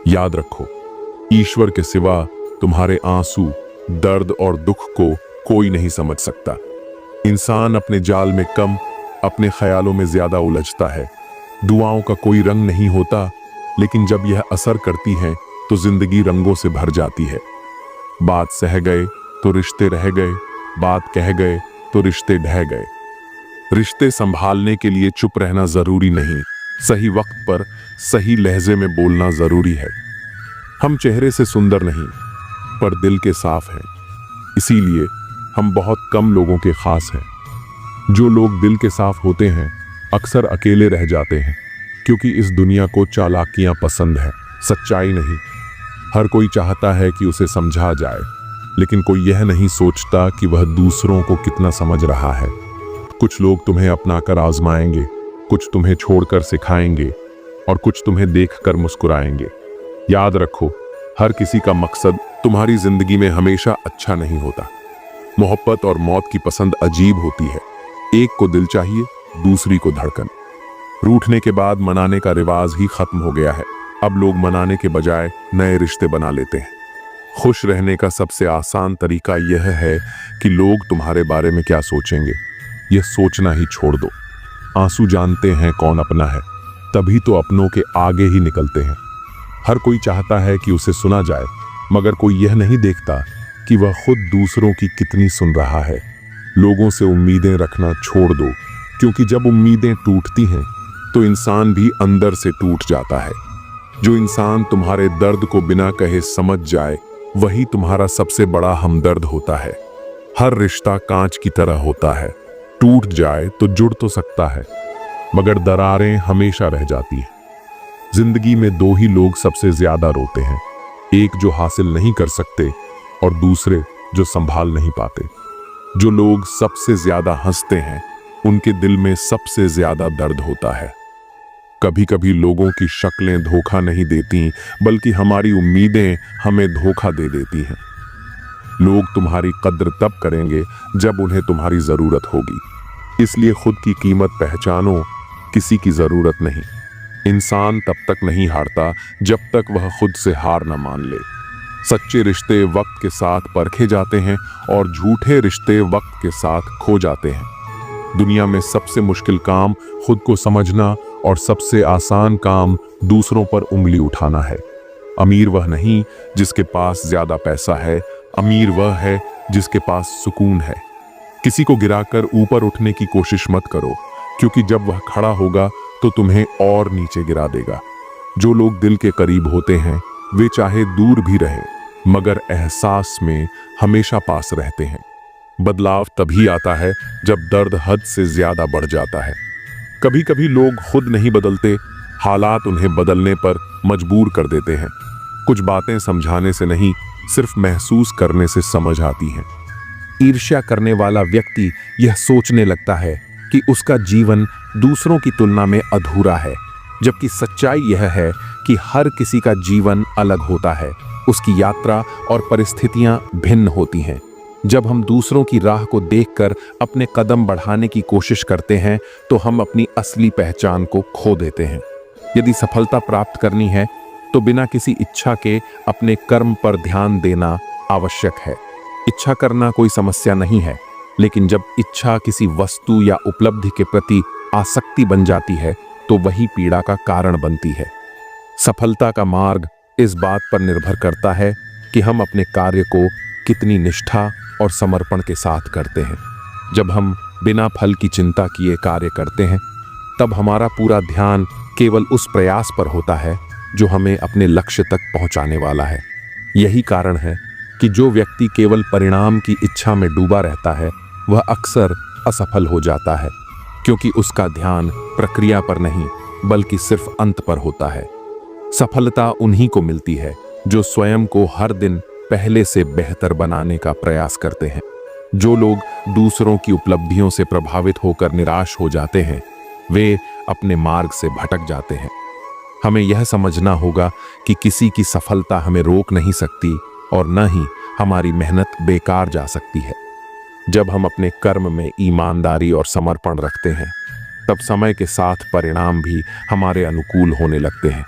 याद रखो, ईश्वर के सिवा तुम्हारे आंसू, दर्द और दुख को कोई नहीं समझ सकता। इंसान अपने जाल में कम, अपने ख्यालों में ज्यादा उलझता है। दुआओं का कोई रंग नहीं होता, लेकिन जब यह असर करती हैं तो जिंदगी रंगों से भर जाती है। बात सह गए तो रिश्ते रह गए, बात कह गए तो रिश्ते ढह गए। रिश्ते संभालने के लिए चुप रहना जरूरी नहीं, सही वक्त पर सही लहजे में बोलना जरूरी है। हम चेहरे से सुंदर नहीं, पर दिल के साफ हैं। इसीलिए हम बहुत कम लोगों के खास हैं। जो लोग दिल के साफ होते हैं अक्सर अकेले रह जाते हैं, क्योंकि इस दुनिया को चालाकियां पसंद है, सच्चाई नहीं। हर कोई चाहता है कि उसे समझा जाए, लेकिन कोई यह नहीं सोचता कि वह दूसरों को कितना समझ रहा है। कुछ लोग तुम्हें अपनाकर आजमाएंगे, कुछ तुम्हें छोड़कर सिखाएंगे और कुछ तुम्हें देखकर मुस्कुराएंगे। याद रखो, हर किसी का मकसद तुम्हारी जिंदगी में हमेशा अच्छा नहीं होता। मोहब्बत और मौत की पसंद अजीब होती है। एक को दिल चाहिए, दूसरी को धड़कन। रूठने के बाद मनाने का रिवाज ही खत्म हो गया है। अब लोग मनाने के बजाय नए रिश्ते बना लेते हैं। खुश रहने का सबसे आसान तरीका यह है कि लोग तुम्हारे बारे में क्या सोचेंगे, यह सोचना ही छोड़ दो। आंसू जानते हैं कौन अपना है, तभी तो अपनों के आगे ही निकलते हैं। हर कोई चाहता है कि उसे सुना जाए, मगर कोई यह नहीं देखता कि वह खुद दूसरों की कितनी सुन रहा है। लोगों से उम्मीदें रखना छोड़ दो, क्योंकि जब उम्मीदें टूटती हैं तो इंसान भी अंदर से टूट जाता है। जो इंसान तुम्हारे दर्द को बिना कहे समझ जाए, वही तुम्हारा सबसे बड़ा हमदर्द होता है। हर रिश्ता कांच की तरह होता है, टूट जाए तो जुड़ तो सकता है, मगर दरारें हमेशा रह जाती हैं। जिंदगी में दो ही लोग सबसे ज्यादा रोते हैं, एक जो हासिल नहीं कर सकते और दूसरे जो संभाल नहीं पाते। जो लोग सबसे ज्यादा हंसते हैं, उनके दिल में सबसे ज्यादा दर्द होता है। कभी कभी लोगों की शक्लें धोखा नहीं देती, बल्कि हमारी उम्मीदें हमें धोखा दे देती हैं। लोग तुम्हारी कद्र तब करेंगे जब उन्हें तुम्हारी जरूरत होगी। इसलिए खुद की कीमत पहचानो, किसी की जरूरत नहीं। इंसान तब तक नहीं हारता जब तक वह खुद से हार न मान ले। सच्चे रिश्ते वक्त के साथ परखे जाते हैं और झूठे रिश्ते वक्त के साथ खो जाते हैं। दुनिया में सबसे मुश्किल काम खुद को समझना और सबसे आसान काम दूसरों पर उंगली उठाना है। अमीर वह नहीं जिसके पास ज्यादा पैसा है, अमीर वह है जिसके पास सुकून है। किसी को गिराकर ऊपर उठने की कोशिश मत करो, क्योंकि जब वह खड़ा होगा तो तुम्हें और नीचे गिरा देगा। जो लोग दिल के करीब होते हैं वे चाहे दूर भी रहे, मगर एहसास में हमेशा पास रहते हैं। बदलाव तभी आता है जब दर्द हद से ज्यादा बढ़ जाता है। कभी कभी लोग खुद नहीं बदलते, हालात उन्हें बदलने पर मजबूर कर देते हैं। कुछ बातें समझाने से नहीं, सिर्फ महसूस करने से समझ आती हैं। ईर्ष्या करने वाला व्यक्ति यह सोचने लगता है कि उसका जीवन दूसरों की तुलना में अधूरा है, जबकि सच्चाई यह है कि हर किसी का जीवन अलग होता है, उसकी यात्रा और परिस्थितियां भिन्न होती हैं। जब हम दूसरों की राह को देखकर अपने कदम बढ़ाने की कोशिश करते हैं तो हम अपनी असली पहचान को खो देते हैं। यदि सफलता प्राप्त करनी है तो बिना किसी इच्छा के अपने कर्म पर ध्यान देना आवश्यक है। इच्छा करना कोई समस्या नहीं है, लेकिन जब इच्छा किसी वस्तु या उपलब्धि के प्रति आसक्ति बन जाती है तो वही पीड़ा का कारण बनती है। सफलता का मार्ग इस बात पर निर्भर करता है कि हम अपने कार्य को कितनी निष्ठा और समर्पण के साथ करते हैं। जब हम बिना फल की चिंता किए कार्य करते हैं, तब हमारा पूरा ध्यान केवल उस प्रयास पर होता है जो हमें अपने लक्ष्य तक पहुंचाने वाला है। यही कारण है कि जो व्यक्ति केवल परिणाम की इच्छा में डूबा रहता है वह अक्सर असफल हो जाता है, क्योंकि उसका ध्यान प्रक्रिया पर नहीं बल्कि सिर्फ अंत पर होता है। सफलता उन्हीं को मिलती है जो स्वयं को हर दिन पहले से बेहतर बनाने का प्रयास करते हैं। जो लोग दूसरों की उपलब्धियों से प्रभावित होकर निराश हो जाते हैं, वे अपने मार्ग से भटक जाते हैं। हमें यह समझना होगा कि किसी की सफलता हमें रोक नहीं सकती और न ही हमारी मेहनत बेकार जा सकती है। जब हम अपने कर्म में ईमानदारी और समर्पण रखते हैं, तब समय के साथ परिणाम भी हमारे अनुकूल होने लगते हैं।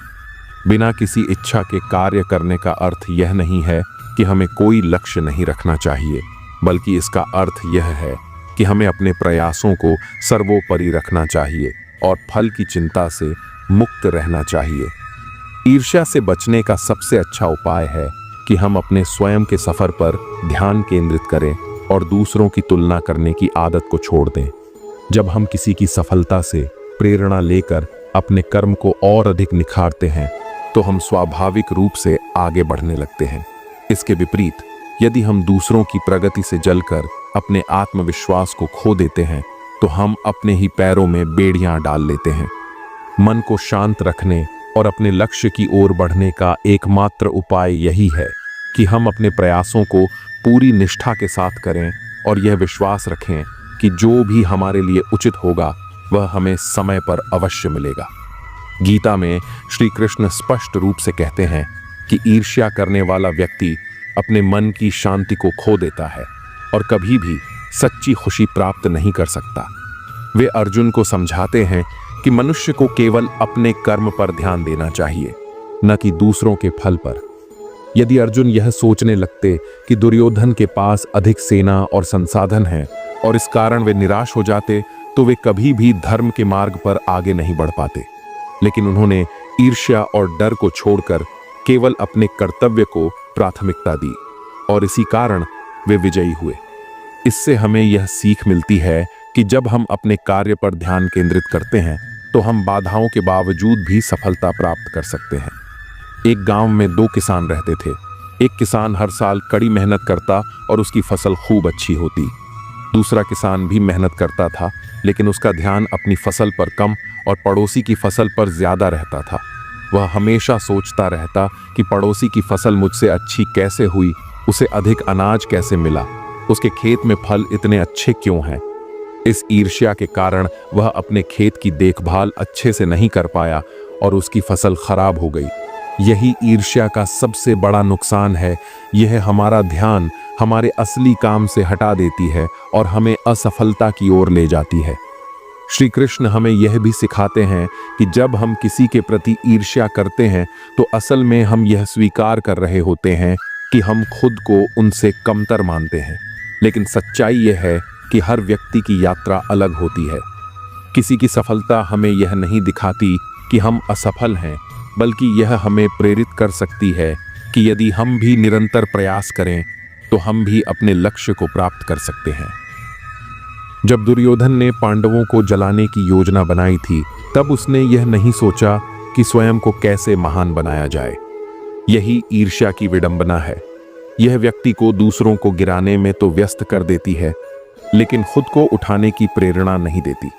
बिना किसी इच्छा के कार्य करने का अर्थ यह नहीं है कि हमें कोई लक्ष्य नहीं रखना चाहिए, बल्कि इसका अर्थ यह है कि हमें अपने प्रयासों को सर्वोपरि रखना चाहिए और फल की चिंता से मुक्त रहना चाहिए। ईर्ष्या से बचने का सबसे अच्छा उपाय है कि हम अपने स्वयं के सफर पर ध्यान केंद्रित करें और दूसरों की तुलना करने की आदत को छोड़ दें। जब हम किसी की सफलता से प्रेरणा लेकर अपने कर्म को और अधिक निखारते हैं, तो हम स्वाभाविक रूप से आगे बढ़ने लगते हैं। इसके विपरीत, यदि हम दूसरों की प्रगति से जलकर अपने आत्मविश्वास को खो देते हैं, तो हम अपने ही पैरों में बेड़ियां डाल लेते हैं। मन को शांत रखने और अपने लक्ष्य की ओर बढ़ने का एकमात्र उपाय यही है कि हम अपने प्रयासों को पूरी निष्ठा के साथ करें और यह विश्वास रखें कि जो भी हमारे लिए उचित होगा वह हमें समय पर अवश्य मिलेगा। गीता में श्री कृष्ण स्पष्ट रूप से कहते हैं कि ईर्ष्या करने वाला व्यक्ति अपने मन की शांति को खो देता है और कभी भी सच्ची खुशी प्राप्त नहीं कर सकता। वे अर्जुन को समझाते हैं कि मनुष्य को केवल अपने कर्म पर ध्यान देना चाहिए, न कि दूसरों के फल पर। यदि अर्जुन यह सोचने लगते कि दुर्योधन के पास अधिक सेना और संसाधन हैं और इस कारण वे निराश हो जाते, तो वे कभी भी धर्म के मार्ग पर आगे नहीं बढ़ पाते। लेकिन उन्होंने ईर्ष्या और डर को छोड़कर केवल अपने कर्तव्य को प्राथमिकता दी और इसी कारण वे विजयी हुए। इससे हमें यह सीख मिलती है कि जब हम अपने कार्य पर ध्यान केंद्रित करते हैं, तो हम बाधाओं के बावजूद भी सफलता प्राप्त कर सकते हैं। एक गांव में 2 किसान रहते थे। एक किसान हर साल कड़ी मेहनत करता और उसकी फसल खूब अच्छी होती। दूसरा किसान भी मेहनत करता था, लेकिन उसका ध्यान अपनी फसल पर कम और पड़ोसी की फसल पर ज्यादा रहता था। वह हमेशा सोचता रहता कि पड़ोसी की फसल मुझसे अच्छी कैसे हुई, उसे अधिक अनाज कैसे मिला, उसके खेत में फल इतने अच्छे क्यों हैं। इस ईर्ष्या के कारण वह अपने खेत की देखभाल अच्छे से नहीं कर पाया और उसकी फसल खराब हो गई। यही ईर्ष्या का सबसे बड़ा नुकसान है। यह हमारा ध्यान हमारे असली काम से हटा देती है और हमें असफलता की ओर ले जाती है। श्री कृष्ण हमें यह भी सिखाते हैं कि जब हम किसी के प्रति ईर्ष्या करते हैं, तो असल में हम यह स्वीकार कर रहे होते हैं कि हम खुद को उनसे कमतर मानते हैं। लेकिन सच्चाई यह है कि हर व्यक्ति की यात्रा अलग होती है। किसी की सफलता हमें यह नहीं दिखाती कि हम असफल हैं, बल्कि यह हमें प्रेरित कर सकती है कि यदि हम भी निरंतर प्रयास करें, तो हम भी अपने लक्ष्य को प्राप्त कर सकते हैं। जब दुर्योधन ने पांडवों को जलाने की योजना बनाई थी, तब उसने यह नहीं सोचा कि स्वयं को कैसे महान बनाया जाए। यही ईर्ष्या की विडंबना है। यह व्यक्ति को दूसरों को गिराने में तो व्यस्त कर देती है, लेकिन खुद को उठाने की प्रेरणा नहीं देती।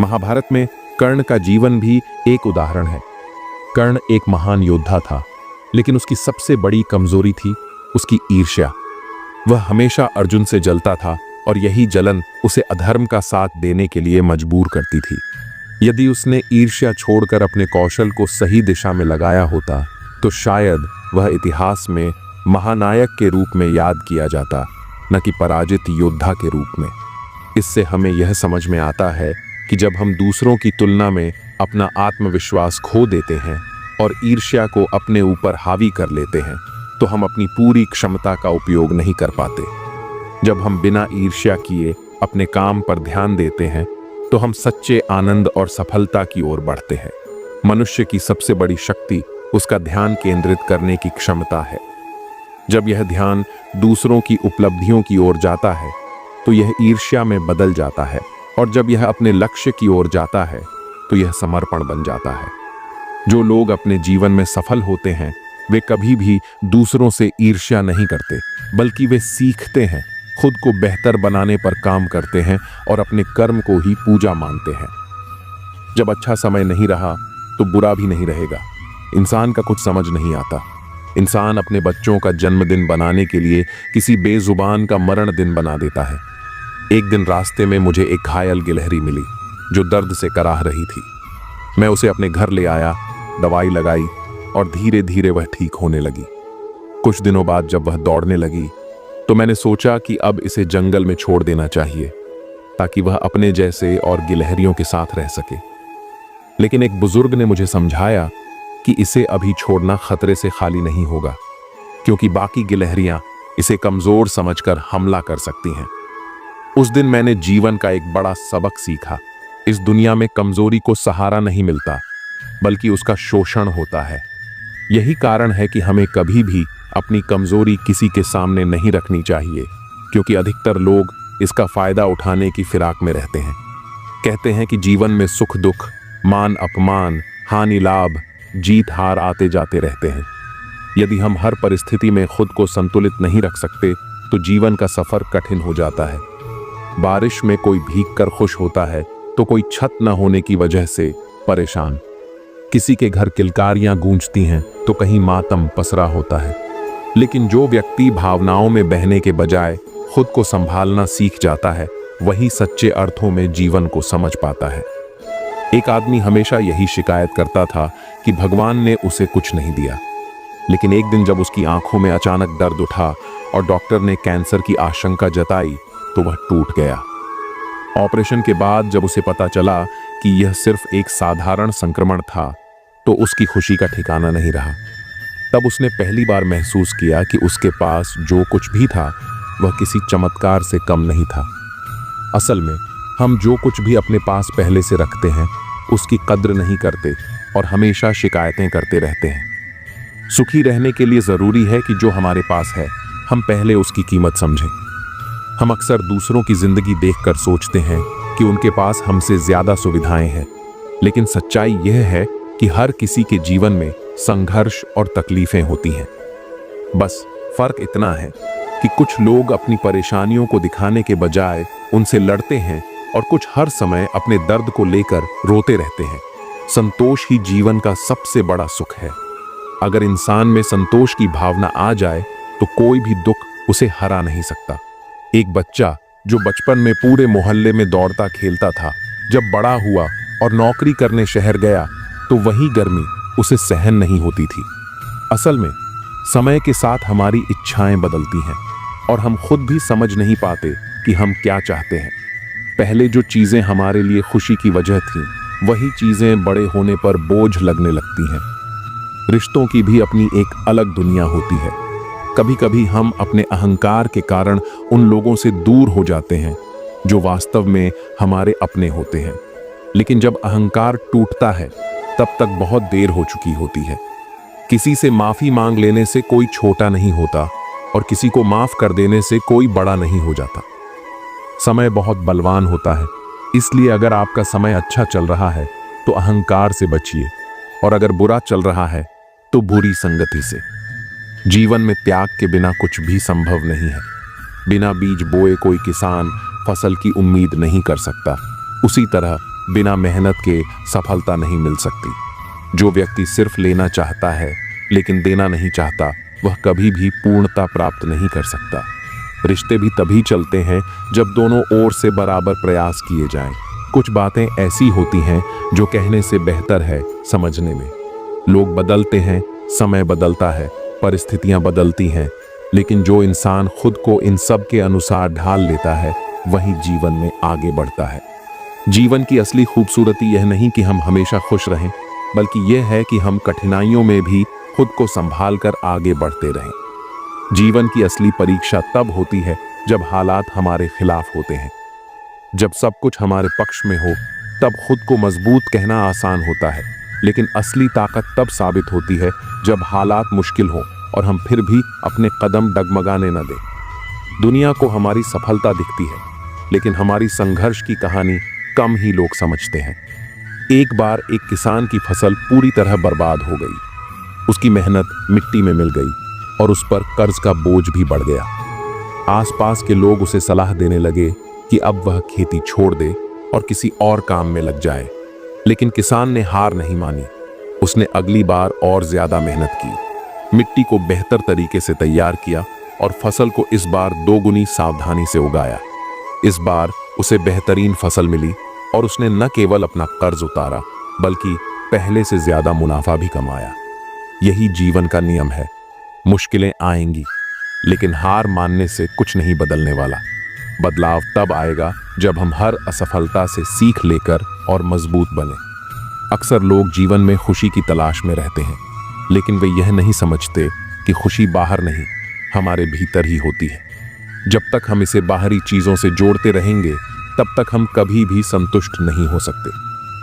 महाभारत में कर्ण का जीवन भी एक उदाहरण है। कर्ण एक महान योद्धा था, लेकिन उसकी सबसे बड़ी कमजोरी थी उसकी ईर्ष्या। वह हमेशा अर्जुन से जलता था और यही जलन उसे अधर्म का साथ देने के लिए मजबूर करती थी। यदि उसने ईर्ष्या छोड़कर अपने कौशल को सही दिशा में लगाया होता, तो शायद वह इतिहास में महानायक के रूप में याद किया जाता, न कि पराजित योद्धा के रूप में। इससे हमें यह समझ में आता है कि जब हम दूसरों की तुलना में अपना आत्मविश्वास खो देते हैं और ईर्ष्या को अपने ऊपर हावी कर लेते हैं, तो हम अपनी पूरी क्षमता का उपयोग नहीं कर पाते। जब हम बिना ईर्ष्या किए अपने काम पर ध्यान देते हैं, तो हम सच्चे आनंद और सफलता की ओर बढ़ते हैं। मनुष्य की सबसे बड़ी शक्ति उसका ध्यान केंद्रित करने की क्षमता है। जब यह ध्यान दूसरों की उपलब्धियों की ओर जाता है, तो यह ईर्ष्या में बदल जाता है, और जब यह अपने लक्ष्य की ओर जाता है, तो यह समर्पण बन जाता है। जो लोग अपने जीवन में सफल होते हैं, वे कभी भी दूसरों से ईर्ष्या नहीं करते, बल्कि वे सीखते हैं, खुद को बेहतर बनाने पर काम करते हैं और अपने कर्म को ही पूजा मानते हैं। जब अच्छा समय नहीं रहा, तो बुरा भी नहीं रहेगा। इंसान का कुछ समझ नहीं आता। इंसान अपने बच्चों का जन्मदिन बनाने के लिए किसी बेजुबान का मरण दिन बना देता है। एक दिन रास्ते में मुझे एक घायल गिलहरी मिली जो दर्द से कराह रही थी। मैं उसे अपने घर ले आया, दवाई लगाई और धीरे धीरे वह ठीक होने लगी। कुछ दिनों बाद जब वह दौड़ने लगी, तो मैंने सोचा कि अब इसे जंगल में छोड़ देना चाहिए। ताकि वह अपने जैसे और गिलहरियों के साथ रह सके। लेकिन एक बुजुर्ग ने मुझे समझाया कि इसे अभी छोड़ना खतरे से खाली नहीं होगा, क्योंकि बाकी गिलहरियां इसे कमजोर समझकर हमला कर सकती हैं। उस दिन मैंने जीवन का एक बड़ा सबक सीखा। इस दुनिया में कमजोरी को सहारा नहीं मिलता, बल्कि उसका शोषण होता है। यही कारण है कि हमें कभी भी अपनी कमजोरी किसी के सामने नहीं रखनी चाहिए, क्योंकि अधिकतर लोग इसका फायदा उठाने की फिराक में रहते हैं। कहते हैं कि जीवन में सुख दुख, मान अपमान, हानि लाभ, जीत हार आते जाते रहते हैं। यदि हम हर परिस्थिति में खुद को संतुलित नहीं रख सकते तो जीवन का सफर कठिन हो जाता है। बारिश में कोई भीगकर खुश होता है तो कोई छत न होने की वजह से परेशान। किसी के घर किलकारियां गूंजती हैं तो कहीं मातम पसरा होता है। लेकिन जो व्यक्ति भावनाओं में बहने के बजाय खुद को संभालना सीख जाता है, वही सच्चे अर्थों में जीवन को समझ पाता है। एक आदमी हमेशा यही शिकायत करता था कि भगवान ने उसे कुछ नहीं दिया। लेकिन एक दिन जब उसकी आंखों में अचानक दर्द उठा और डॉक्टर ने कैंसर की आशंका जताई तो वह टूट गया। ऑपरेशन के बाद जब उसे पता चला कि यह सिर्फ एक साधारण संक्रमण था, तो उसकी खुशी का ठिकाना नहीं रहा। तब उसने पहली बार महसूस किया कि उसके पास जो कुछ भी था वह किसी चमत्कार से कम नहीं था। असल में हम जो कुछ भी अपने पास पहले से रखते हैं उसकी कद्र नहीं करते और हमेशा शिकायतें करते रहते हैं। सुखी रहने के लिए जरूरी है कि जो हमारे पास है हम पहले उसकी कीमत समझें। हम अक्सर दूसरों की जिंदगी देखकर सोचते हैं कि उनके पास हमसे ज्यादा सुविधाएं हैं, लेकिन सच्चाई यह है कि हर किसी के जीवन में संघर्ष और तकलीफें होती हैं। बस फर्क इतना है कि कुछ लोग अपनी परेशानियों को दिखाने के बजाय उनसे लड़ते हैं और कुछ हर समय अपने दर्द को लेकर रोते रहते हैं। संतोष ही जीवन का सबसे बड़ा सुख है। अगर इंसान में संतोष की भावना आ जाए तो कोई भी दुख उसे हरा नहीं सकता। एक बच्चा जो बचपन में पूरे मोहल्ले में दौड़ता खेलता था, जब बड़ा हुआ और नौकरी करने शहर गया तो वही गर्मी उसे सहन नहीं होती थी। असल में समय के साथ हमारी इच्छाएं बदलती हैं और हम खुद भी समझ नहीं पाते कि हम क्या चाहते हैं। पहले जो चीजें हमारे लिए खुशी की वजह थीं, वही चीजें बड़े होने पर बोझ लगने लगती हैं। रिश्तों की भी अपनी एक अलग दुनिया होती है। कभी कभी हम अपने अहंकार के कारण उन लोगों से दूर हो जाते हैं जो वास्तव में हमारे अपने होते हैं। लेकिन जब अहंकार टूटता है तब तक बहुत देर हो चुकी होती है। किसी से माफी मांग लेने से कोई छोटा नहीं होता और किसी को माफ कर देने से कोई बड़ा नहीं हो जाता। समय बहुत बलवान होता है, इसलिए अगर आपका समय अच्छा चल रहा है तो अहंकार से बचिए, और अगर बुरा चल रहा है तो बुरी संगति से। जीवन में त्याग के बिना कुछ भी संभव नहीं है। बिना बीज बोए कोई किसान फसल की उम्मीद नहीं कर सकता। उसी तरह बिना मेहनत के सफलता नहीं मिल सकती। जो व्यक्ति सिर्फ लेना चाहता है लेकिन देना नहीं चाहता, वह कभी भी पूर्णता प्राप्त नहीं कर सकता। रिश्ते भी तभी चलते हैं जब दोनों ओर से बराबर प्रयास किए जाएं। कुछ बातें ऐसी होती हैं जो कहने से बेहतर है समझने में। लोग बदलते हैं, समय बदलता है, परिस्थितियां बदलती हैं, लेकिन जो इंसान खुद को इन सब के अनुसार ढाल लेता है वही जीवन में आगे बढ़ता है। जीवन की असली खूबसूरती यह नहीं कि हम हमेशा खुश रहें, बल्कि यह है कि हम कठिनाइयों में भी खुद को संभाल कर आगे बढ़ते रहें। जीवन की असली परीक्षा तब होती है जब हालात हमारे खिलाफ होते हैं। जब सब कुछ हमारे पक्ष में हो तब खुद को मजबूत कहना आसान होता है, लेकिन असली ताकत तब साबित होती है जब हालात मुश्किल हो और हम फिर भी अपने कदम डगमगाने न दें। दुनिया को हमारी सफलता दिखती है, लेकिन हमारी संघर्ष की कहानी कम ही लोग समझते हैं। एक बार एक किसान की फसल पूरी तरह बर्बाद हो गई। उसकी मेहनत मिट्टी में मिल गई और उस पर कर्ज का बोझ भी बढ़ गया। आसपास के लोग उसे सलाह देने लगे कि अब वह खेती छोड़ दे और किसी और काम में लग जाए, लेकिन किसान ने हार नहीं मानी। उसने अगली बार और ज्यादा मेहनत की, मिट्टी को बेहतर तरीके से तैयार किया और फसल को इस बार दोगुनी सावधानी से उगाया। इस बार उसे बेहतरीन फसल मिली और उसने न केवल अपना कर्ज उतारा, बल्कि पहले से ज्यादा मुनाफा भी कमाया। यही जीवन का नियम है। मुश्किलें आएंगी, लेकिन हार मानने से कुछ नहीं बदलने वाला। बदलाव तब आएगा जब हम हर असफलता से सीख लेकर और मजबूत बने। अक्सर लोग जीवन में खुशी की तलाश में रहते हैं, लेकिन वे यह नहीं समझते कि खुशी बाहर नहीं, हमारे भीतर ही होती है। जब तक हम इसे बाहरी चीजों से जोड़ते रहेंगे, तब तक हम कभी भी संतुष्ट नहीं हो सकते।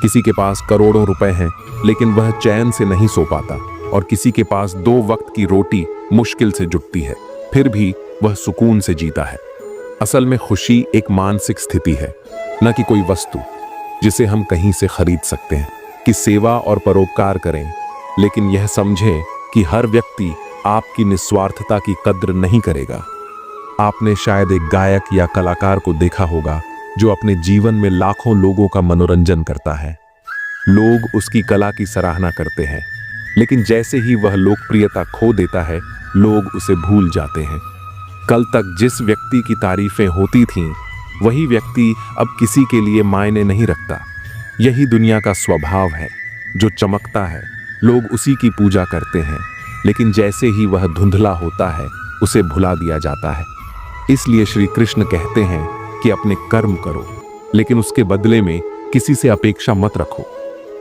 किसी के पास करोड़ों रुपए हैं, लेकिन वह चैन से नहीं सो पाता, और किसी के पास 2 वक्त की रोटी मुश्किल से जुटती है, फिर भी वह सुकून से जीता है। असल में खुशी एक मानसिक स्थिति है, न कि कोई वस्तु जिसे हम कहीं से खरीद सकते हैं। कि सेवा और परोपकार करें, लेकिन यह समझें कि हर व्यक्ति आपकी निस्वार्थता की कद्र नहीं करेगा। आपने शायद एक गायक या कलाकार को देखा होगा जो अपने जीवन में लाखों लोगों का मनोरंजन करता है। लोग उसकी कला की सराहना करते हैं, लेकिन जैसे ही वह लोकप्रियता खो देता है, लोग उसे भूल जाते हैं। कल तक जिस व्यक्ति की तारीफें होती थीं, वही व्यक्ति अब किसी के लिए मायने नहीं रखता। यही दुनिया का स्वभाव है। जो चमकता है, लोग उसी की पूजा करते हैं, लेकिन जैसे ही वह धुंधला होता है, उसे भुला दिया जाता है। इसलिए श्री कृष्ण कहते हैं कि अपने कर्म करो, लेकिन उसके बदले में किसी से अपेक्षा मत रखो।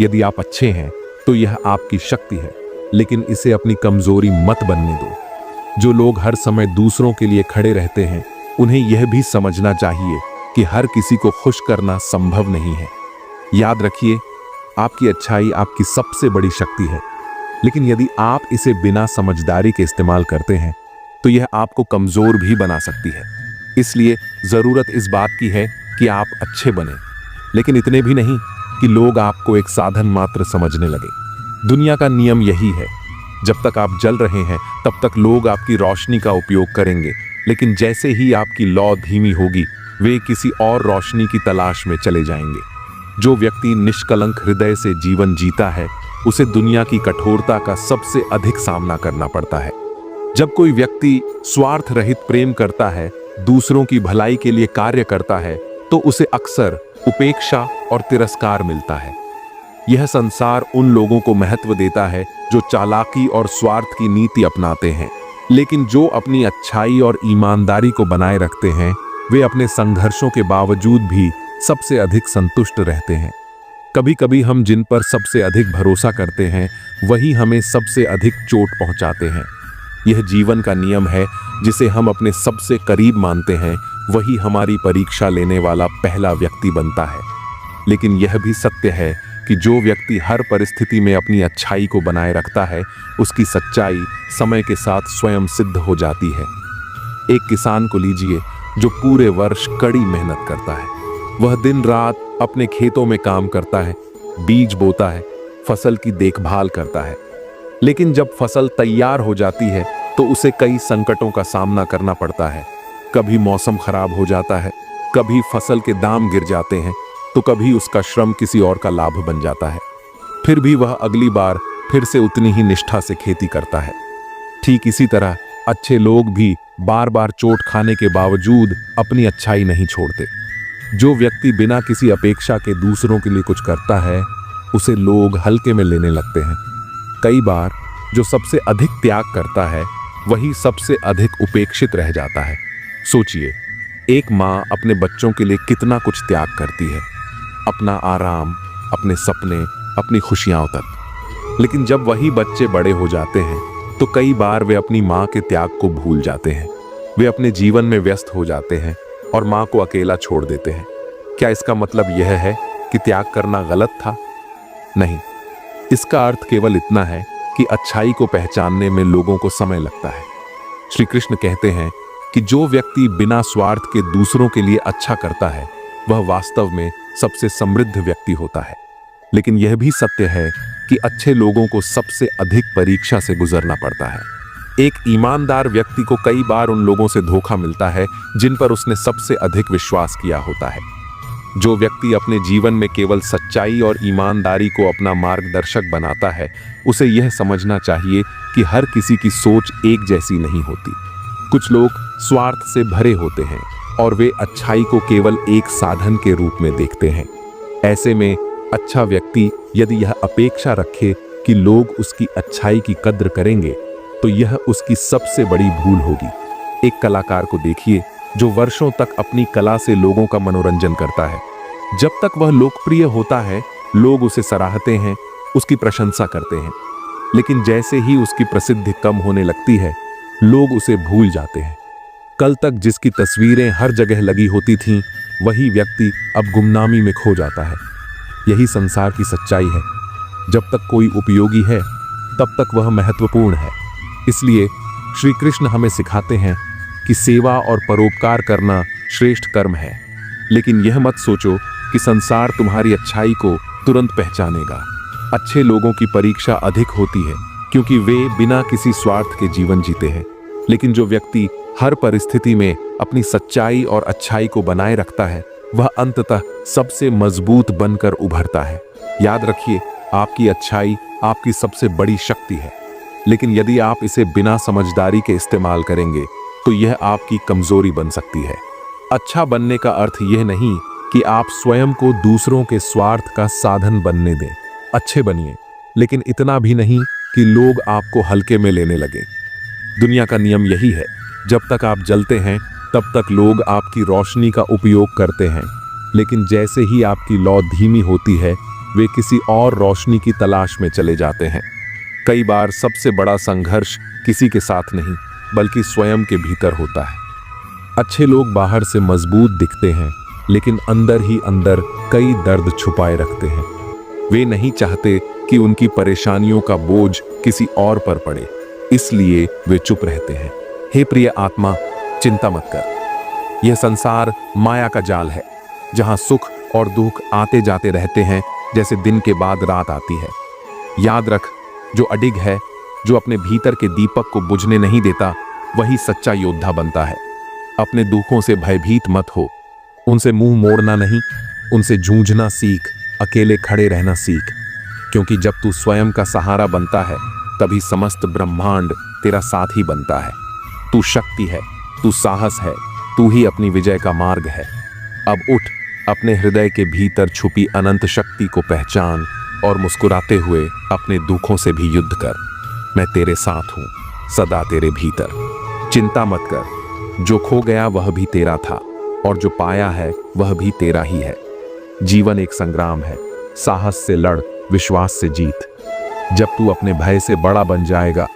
यदि आप अच्छे हैं तो यह आपकी शक्ति है, लेकिन इसे अपनी कमजोरी मत बनने दो। जो लोग हर समय दूसरों के लिए खड़े रहते हैं, उन्हें यह भी समझना चाहिए कि हर किसी को खुश करना संभव नहीं है। याद रखिए, आपकी अच्छाई आपकी सबसे बड़ी शक्ति है, लेकिन यदि आप इसे बिना समझदारी के इस्तेमाल करते हैं, तो यह आपको कमजोर भी बना सकती है। इसलिए जरूरत इस बात की है कि आप अच्छे बने, लेकिन इतने भी नहीं कि लोग आपको एक साधन मात्र समझने लगे। दुनिया का नियम यही है, जब तक आप जल रहे हैं तब तक लोग आपकी रोशनी का उपयोग करेंगे, लेकिन जैसे ही आपकी लौ धीमी होगी, वे किसी और रोशनी की तलाश में चले जाएंगे। जो व्यक्ति निष्कलंक हृदय से जीवन जीता है, उसे दुनिया की कठोरता का सबसे अधिक सामना करना पड़ता है। जब कोई व्यक्ति स्वार्थ रहित प्रेम करता है, दूसरों की भलाई के लिए कार्य करता है, तो उसे अक्सर उपेक्षा और तिरस्कार मिलता है। यह संसार उन लोगों को महत्व देता है जो चालाकी और स्वार्थ की नीति अपनाते हैं, लेकिन जो अपनी अच्छाई और ईमानदारी को बनाए रखते हैं, वे अपने संघर्षों के बावजूद भी सबसे अधिक संतुष्ट रहते हैं। कभी कभी हम जिन पर सबसे अधिक भरोसा करते हैं, वही हमें सबसे अधिक चोट पहुंचाते हैं। यह जीवन का नियम है, जिसे हम अपने सबसे करीब मानते हैं, वही हमारी परीक्षा लेने वाला पहला व्यक्ति बनता है। लेकिन यह भी सत्य है कि जो व्यक्ति हर परिस्थिति में अपनी अच्छाई को बनाए रखता है, उसकी सच्चाई समय के साथ स्वयं सिद्ध हो जाती है। एक किसान को लीजिए, जो पूरे वर्ष कड़ी मेहनत करता है। वह दिन रात अपने खेतों में काम करता है, बीज बोता है, फसल की देखभाल करता है। लेकिन जब फसल तैयार हो जाती है, तो उसे कई संकटों का सामना करना पड़ता है। कभी मौसम खराब हो जाता है, कभी फसल के दाम गिर जाते हैं, तो कभी उसका श्रम किसी और का लाभ बन जाता है। फिर भी वह अगली बार फिर से उतनी ही निष्ठा से खेती करता है। ठीक इसी तरह अच्छे लोग भी बार बार चोट खाने के बावजूद अपनी अच्छाई नहीं छोड़ते। जो व्यक्ति बिना किसी अपेक्षा के दूसरों के लिए कुछ करता है, उसे लोग हल्के में लेने लगते हैं। कई बार जो सबसे अधिक त्याग करता है, वही सबसे अधिक उपेक्षित रह जाता है। सोचिए, एक माँ अपने बच्चों के लिए कितना कुछ त्याग करती है, अपना आराम, अपने सपने, अपनी खुशियां तक। लेकिन जब वही बच्चे बड़े हो जाते हैं, तो कई बार वे अपनी माँ के त्याग को भूल जाते हैं। वे अपने जीवन में व्यस्त हो जाते हैं और माँ को अकेला छोड़ देते हैं। क्या इसका मतलब यह है कि त्याग करना गलत था? नहीं, इसका अर्थ केवल इतना है कि अच्छाई को पहचानने में लोगों को समय लगता है। श्री कृष्ण कहते हैं कि जो व्यक्ति बिना स्वार्थ के दूसरों के लिए अच्छा करता है, वह वास्तव में सबसे समृद्ध व्यक्ति होता है। लेकिन यह भी सत्य है कि अच्छे लोगों को सबसे अधिक परीक्षा से गुजरना पड़ता है। एक ईमानदार व्यक्ति को कई बार उन लोगों से धोखा मिलता है जिन पर उसने सबसे अधिक विश्वास किया होता है। जो व्यक्ति अपने जीवन में केवल सच्चाई और ईमानदारी को अपना मार्गदर्शक बनाता है, उसे यह समझना चाहिए कि हर किसी की सोच एक जैसी नहीं होती। कुछ लोग स्वार्थ से भरे होते हैं और वे अच्छाई को केवल एक साधन के रूप में देखते हैं। ऐसे में अच्छा व्यक्ति यदि यह अपेक्षा रखे कि लोग उसकी अच्छाई की कद्र करेंगे, तो यह उसकी सबसे बड़ी भूल होगी। एक कलाकार को देखिए, जो वर्षों तक अपनी कला से लोगों का मनोरंजन करता है। जब तक वह लोकप्रिय होता है, लोग उसे सराहते हैं, उसकी प्रशंसा करते हैं। लेकिन जैसे ही उसकी प्रसिद्धि कम होने लगती है, लोग उसे भूल जाते हैं। कल तक जिसकी तस्वीरें हर जगह लगी होती थीं, वही व्यक्ति अब गुमनामी में खो जाता है। यही संसार की सच्चाई है। जब तक कोई उपयोगी है, तब तक वह महत्वपूर्ण है। इसलिए श्री कृष्ण हमें सिखाते हैं कि सेवा और परोपकार करना श्रेष्ठ कर्म है। लेकिन यह मत सोचो कि संसार तुम्हारी अच्छाई को तुरंत पहचानेगा। अच्छे लोगों की परीक्षा अधिक होती है, क्योंकि वे बिना किसी स्वार्थ के जीवन जीते हैं। लेकिन जो व्यक्ति हर परिस्थिति में अपनी सच्चाई और अच्छाई को बनाए रखता है, वह अंततः सबसे मजबूत बनकर उभरता है। याद रखिए, आपकी अच्छाई आपकी सबसे बड़ी शक्ति है। लेकिन यदि आप इसे बिना समझदारी के इस्तेमाल करेंगे, तो यह आपकी कमजोरी बन सकती है। अच्छा बनने का अर्थ यह नहीं कि आप स्वयं को दूसरों के स्वार्थ का साधन बनने दें। अच्छे बनिए, लेकिन इतना भी नहीं कि लोग आपको हल्के में लेने लगे। दुनिया का नियम यही है, जब तक आप जलते हैं, तब तक लोग आपकी रोशनी का उपयोग करते हैं। लेकिन जैसे ही आपकी लौ धीमी होती है, वे किसी और रोशनी की तलाश में चले जाते हैं। कई बार सबसे बड़ा संघर्ष किसी के साथ नहीं, बल्कि स्वयं के भीतर होता है। अच्छे लोग बाहर से मजबूत दिखते हैं, लेकिन अंदर ही अंदर कई दर्द छुपाए रखते हैं। वे नहीं चाहते कि उनकी परेशानियों का बोझ किसी और पर पड़े, इसलिए वे चुप रहते हैं। हे प्रिय आत्मा, चिंता मत कर। यह संसार माया का जाल है, जहां सुख और दुख आते जाते रहते हैं, जैसे दिन के बाद रात आती है। याद रख, जो अडिग है, जो अपने भीतर के दीपक को बुझने नहीं देता, वही सच्चा योद्धा बनता है। अपने दुखों से भयभीत मत हो, उनसे मुंह मोड़ना नहीं, उनसे जूझना सीख, अकेले खड़े रहना सीख। क्योंकि जब तू स्वयं का सहारा बनता है, तभी समस्त ब्रह्मांड तेरा साथी बनता है। तू शक्ति है, तू साहस है, तू ही अपनी विजय का मार्ग है। अब उठ, अपने हृदय के भीतर छुपी अनंत शक्ति को पहचान और मुस्कुराते हुए अपने दुखों से भी युद्ध कर। मैं तेरे साथ हूं, सदा तेरे भीतर। चिंता मत कर, जो खो गया वह भी तेरा था, और जो पाया है वह भी तेरा ही है। जीवन एक संग्राम है, साहस से लड़, विश्वास से जीत। जब तू अपने भय से बड़ा बन जाएगा,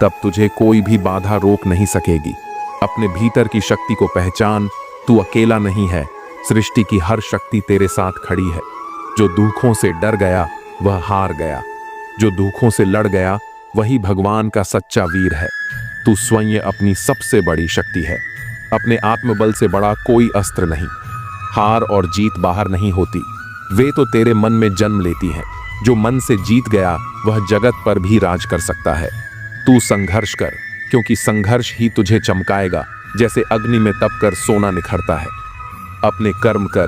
तब तुझे कोई भी बाधा रोक नहीं सकेगी। अपने भीतर की शक्ति को पहचान, तू अकेला नहीं है, सृष्टि की हर शक्ति तेरे साथ खड़ी है। जो दुखों से डर गया वह हार गया, जो दुखों से लड़ गया वही भगवान का सच्चा वीर है। तू स्वयं अपनी सबसे बड़ी शक्ति है। अपने आत्मबल से बड़ा कोई अस्त्र नहीं। हार और जीत बाहर नहीं होती, वे तो तेरे मन में जन्म लेती हैं। जो मन से जीत गया वह जगत पर भी राज कर सकता है। तू संघर्ष कर, क्योंकि संघर्ष ही तुझे चमकाएगा, जैसे अग्नि में तपकर सोना निखरता है। अपने कर्म कर,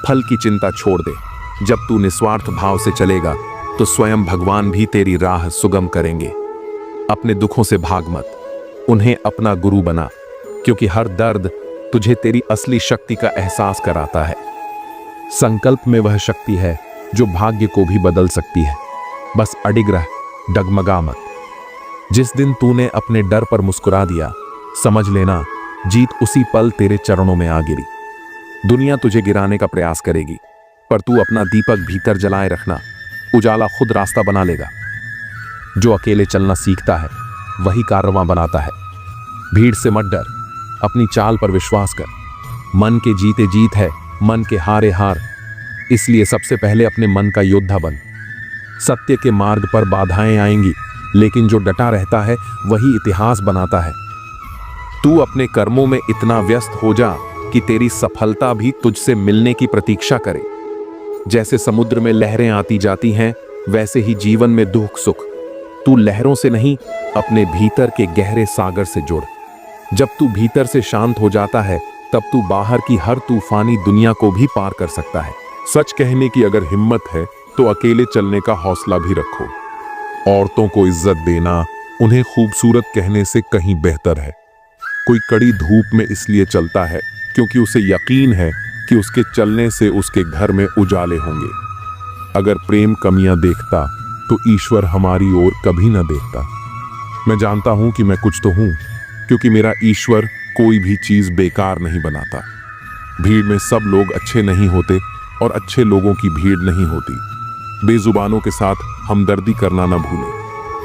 फल की चिंता छोड़ दे। जब तू निस्वार्थ भाव से चलेगा, तो स्वयं भगवान भी तेरी राह सुगम करेंगे। अपने दुखों से भाग मत, उन्हें अपना गुरु बना, क्योंकि हर दर्द तुझे तेरी असली शक्ति का एहसास कराता है। संकल्प में वह शक्ति है जो भाग्य को भी बदल सकती है। बस अडिग रह, डगमगा मत। जिस दिन तूने अपने डर पर मुस्कुरा दिया, समझ लेना जीत उसी पल तेरे चरणों में आ गिरी। दुनिया तुझे गिराने का प्रयास करेगी, पर तू अपना दीपक भीतर जलाए रखना, उजाला खुद रास्ता बना लेगा। जो अकेले चलना सीखता है, वही कारवां बनाता है। भीड़ से मत डर, अपनी चाल पर विश्वास कर। मन के जीते जीत है, मन के हारे हार। इसलिए सबसे पहले अपने मन का योद्धा बन। सत्य के मार्ग पर बाधाएं आएंगी, लेकिन जो डटा रहता है वही इतिहास बनाता है। तू अपने कर्मों में इतना व्यस्त हो जा कि तेरी सफलता भी तुझसे मिलने की प्रतीक्षा करे। जैसे समुद्र में लहरें आती जाती हैं, वैसे ही जीवन में दुख सुख। तू लहरों से नहीं, अपने भीतर के गहरे सागर से जुड़। जब तू भीतर से शांत हो जाता है, तब तू बाहर की हर तूफानी दुनिया को भी पार कर सकता है। सच कहने की अगर हिम्मत है, तो अकेले चलने का हौसला भी रखो। औरतों को इज्जत देना उन्हें खूबसूरत कहने से कहीं बेहतर है। कोई कड़ी धूप में इसलिए चलता है क्योंकि उसे यकीन है कि उसके चलने से उसके घर में उजाले होंगे। अगर प्रेम कमियां देखता, तो ईश्वर हमारी ओर कभी न देखता। मैं जानता हूं कि मैं कुछ तो हूं, क्योंकि मेरा ईश्वर कोई भी चीज बेकार नहीं बनाता। भीड़ में सब लोग अच्छे नहीं होते और अच्छे लोगों की भीड़ नहीं होती। बेजुबानों के साथ हमदर्दी करना ना भूलें,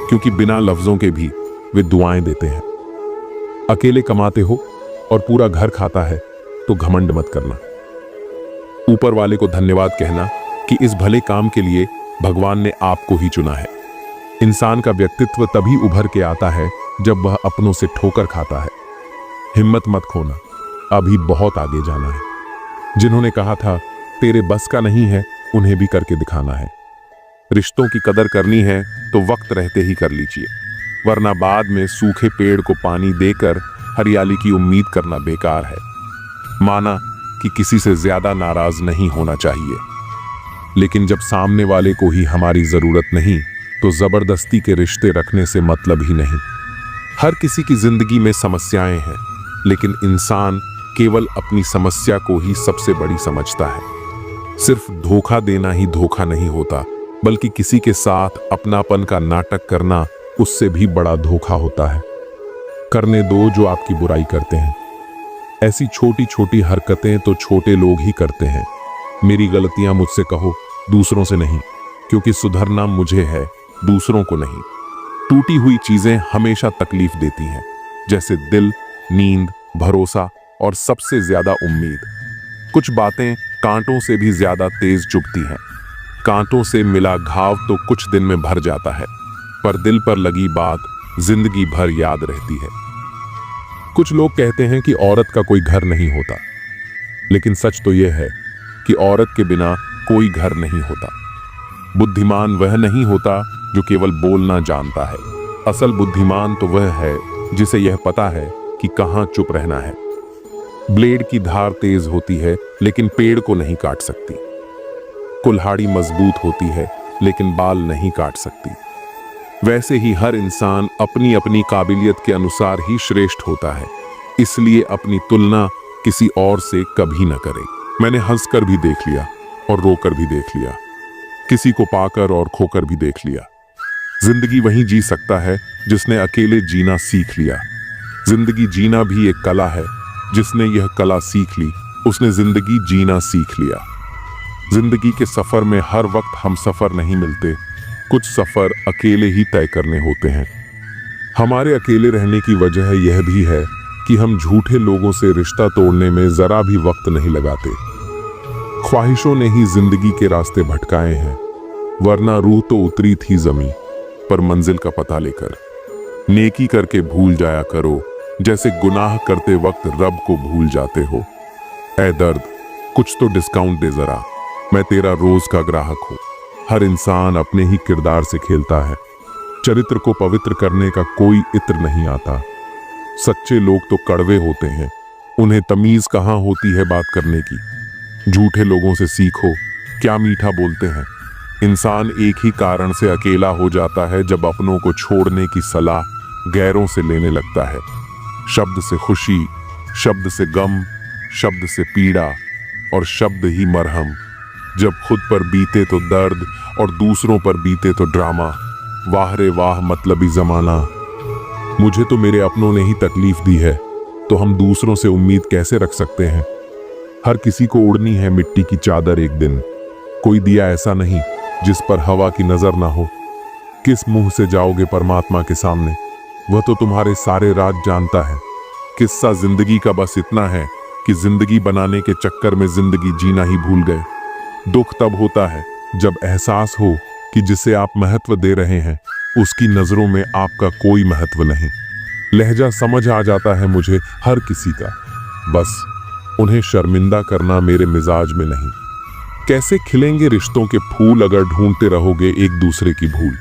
क्योंकि बिना लफ्जों के भी वे दुआएं देते हैं। अकेले कमाते हो और पूरा घर खाता है तो घमंड मत करना। ऊपर वाले को धन्यवाद कहना कि इस भले काम के लिए भगवान ने आपको ही चुना है। इंसान का व्यक्तित्व तभी उभर के आता है जब वह अपनों से ठोकर खाता है। हिम्मत मत खोना, अभी बहुत आगे जाना है। जिन्होंने कहा था तेरे बस का नहीं है, उन्हें भी करके दिखाना है। रिश्तों की कदर करनी है तो वक्त रहते ही कर लीजिए, वरना बाद में सूखे पेड़ को पानी देकर हरियाली की उम्मीद करना बेकार है। माना कि किसी से ज्यादा नाराज नहीं होना चाहिए, लेकिन जब सामने वाले को ही हमारी जरूरत नहीं तो जबरदस्ती के रिश्ते रखने से मतलब ही नहीं। हर किसी की जिंदगी में समस्याएं हैं, लेकिन इंसान केवल अपनी समस्या को ही सबसे बड़ी समझता है। सिर्फ धोखा देना ही धोखा नहीं होता, बल्कि किसी के साथ अपनापन का नाटक करना उससे भी बड़ा धोखा होता है। करने दो जो आपकी बुराई करते हैं। ऐसी छोटी छोटी हरकतें तो छोटे लोग ही करते हैं। मेरी गलतियां मुझसे कहो, दूसरों से नहीं, क्योंकि सुधरना मुझे है, दूसरों को नहीं। टूटी हुई चीजें हमेशा तकलीफ देती हैं, जैसे दिल, नींद, भरोसा और सबसे ज्यादा उम्मीद। कुछ बातें कांटों से भी ज्यादा तेज चुभती हैं। कांटों से मिला घाव तो कुछ दिन में भर जाता है, पर दिल पर लगी बात जिंदगी भर याद रहती है। कुछ लोग कहते हैं कि औरत का कोई घर नहीं होता, लेकिन सच तो यह है कि औरत के बिना कोई घर नहीं होता। बुद्धिमान वह नहीं होता जो केवल बोलना जानता है। असल बुद्धिमान तो वह है जिसे यह पता है कि कहां चुप रहना है। ब्लेड की धार तेज होती है, लेकिन पेड़ को नहीं काट सकती। कुल्हाड़ी मजबूत होती है, लेकिन बाल नहीं काट सकती। वैसे ही हर इंसान अपनी अपनी काबिलियत के अनुसार ही श्रेष्ठ होता है, इसलिए अपनी तुलना किसी और से कभी न करें। मैंने हंसकर भी देख लिया और रोकर भी देख लिया, किसी को पाकर और खोकर भी देख लिया। जिंदगी वही जी सकता है जिसने अकेले जीना सीख लिया। जिंदगी जीना भी एक कला है, जिसने यह कला सीख ली उसने जिंदगी जीना सीख लिया। जिंदगी के सफर में हर वक्त हम सफर नहीं मिलते, कुछ सफर अकेले ही तय करने होते हैं। हमारे अकेले रहने की वजह यह भी है कि हम झूठे लोगों से रिश्ता तोड़ने में जरा भी वक्त नहीं लगाते। ख्वाहिशों ने ही जिंदगी के रास्ते भटकाए हैं, वरना रूह तो उतरी थी जमीन पर मंजिल का पता लेकर। नेकी करके भूल जाया करो, जैसे गुनाह करते वक्त रब को भूल जाते हो। ऐ दर्द, कुछ तो डिस्काउंट दे जरा, मैं तेरा रोज का ग्राहक हूं। हर इंसान अपने ही किरदार से खेलता है। चरित्र को पवित्र करने का कोई इत्र नहीं आता। सच्चे लोग तो कड़वे होते हैं, उन्हें तमीज कहां होती है बात करने की। झूठे लोगों से सीखो, क्या मीठा बोलते हैं। इंसान एक ही कारण से अकेला हो जाता है, जब अपनों को छोड़ने की सलाह गैरों से लेने लगता है। शब्द से खुशी, शब्द से गम, शब्द से पीड़ा और शब्द ही मरहम। जब खुद पर बीते तो दर्द और दूसरों पर बीते तो ड्रामा। वाह रे वाह मतलबी जमाना। मुझे तो मेरे अपनों ने ही तकलीफ दी है, तो हम दूसरों से उम्मीद कैसे रख सकते हैं। हर किसी को उड़नी है मिट्टी की चादर एक दिन। कोई दिया ऐसा नहीं जिस पर हवा की नजर ना हो। किस मुंह से जाओगे परमात्मा के सामने, वह तो तुम्हारे सारे राज जानता है। किस्सा जिंदगी का बस इतना है कि जिंदगी बनाने के चक्कर में जिंदगी जीना ही भूल गए। दुख तब होता है जब एहसास हो कि जिसे आप महत्व दे रहे हैं उसकी नजरों में आपका कोई महत्व नहीं। लहजा समझ आ जाता है मुझे हर किसी का, बस उन्हें शर्मिंदा करना मेरे मिजाज में नहीं। कैसे खिलेंगे रिश्तों के फूल अगर ढूंढते रहोगे एक दूसरे की भूल।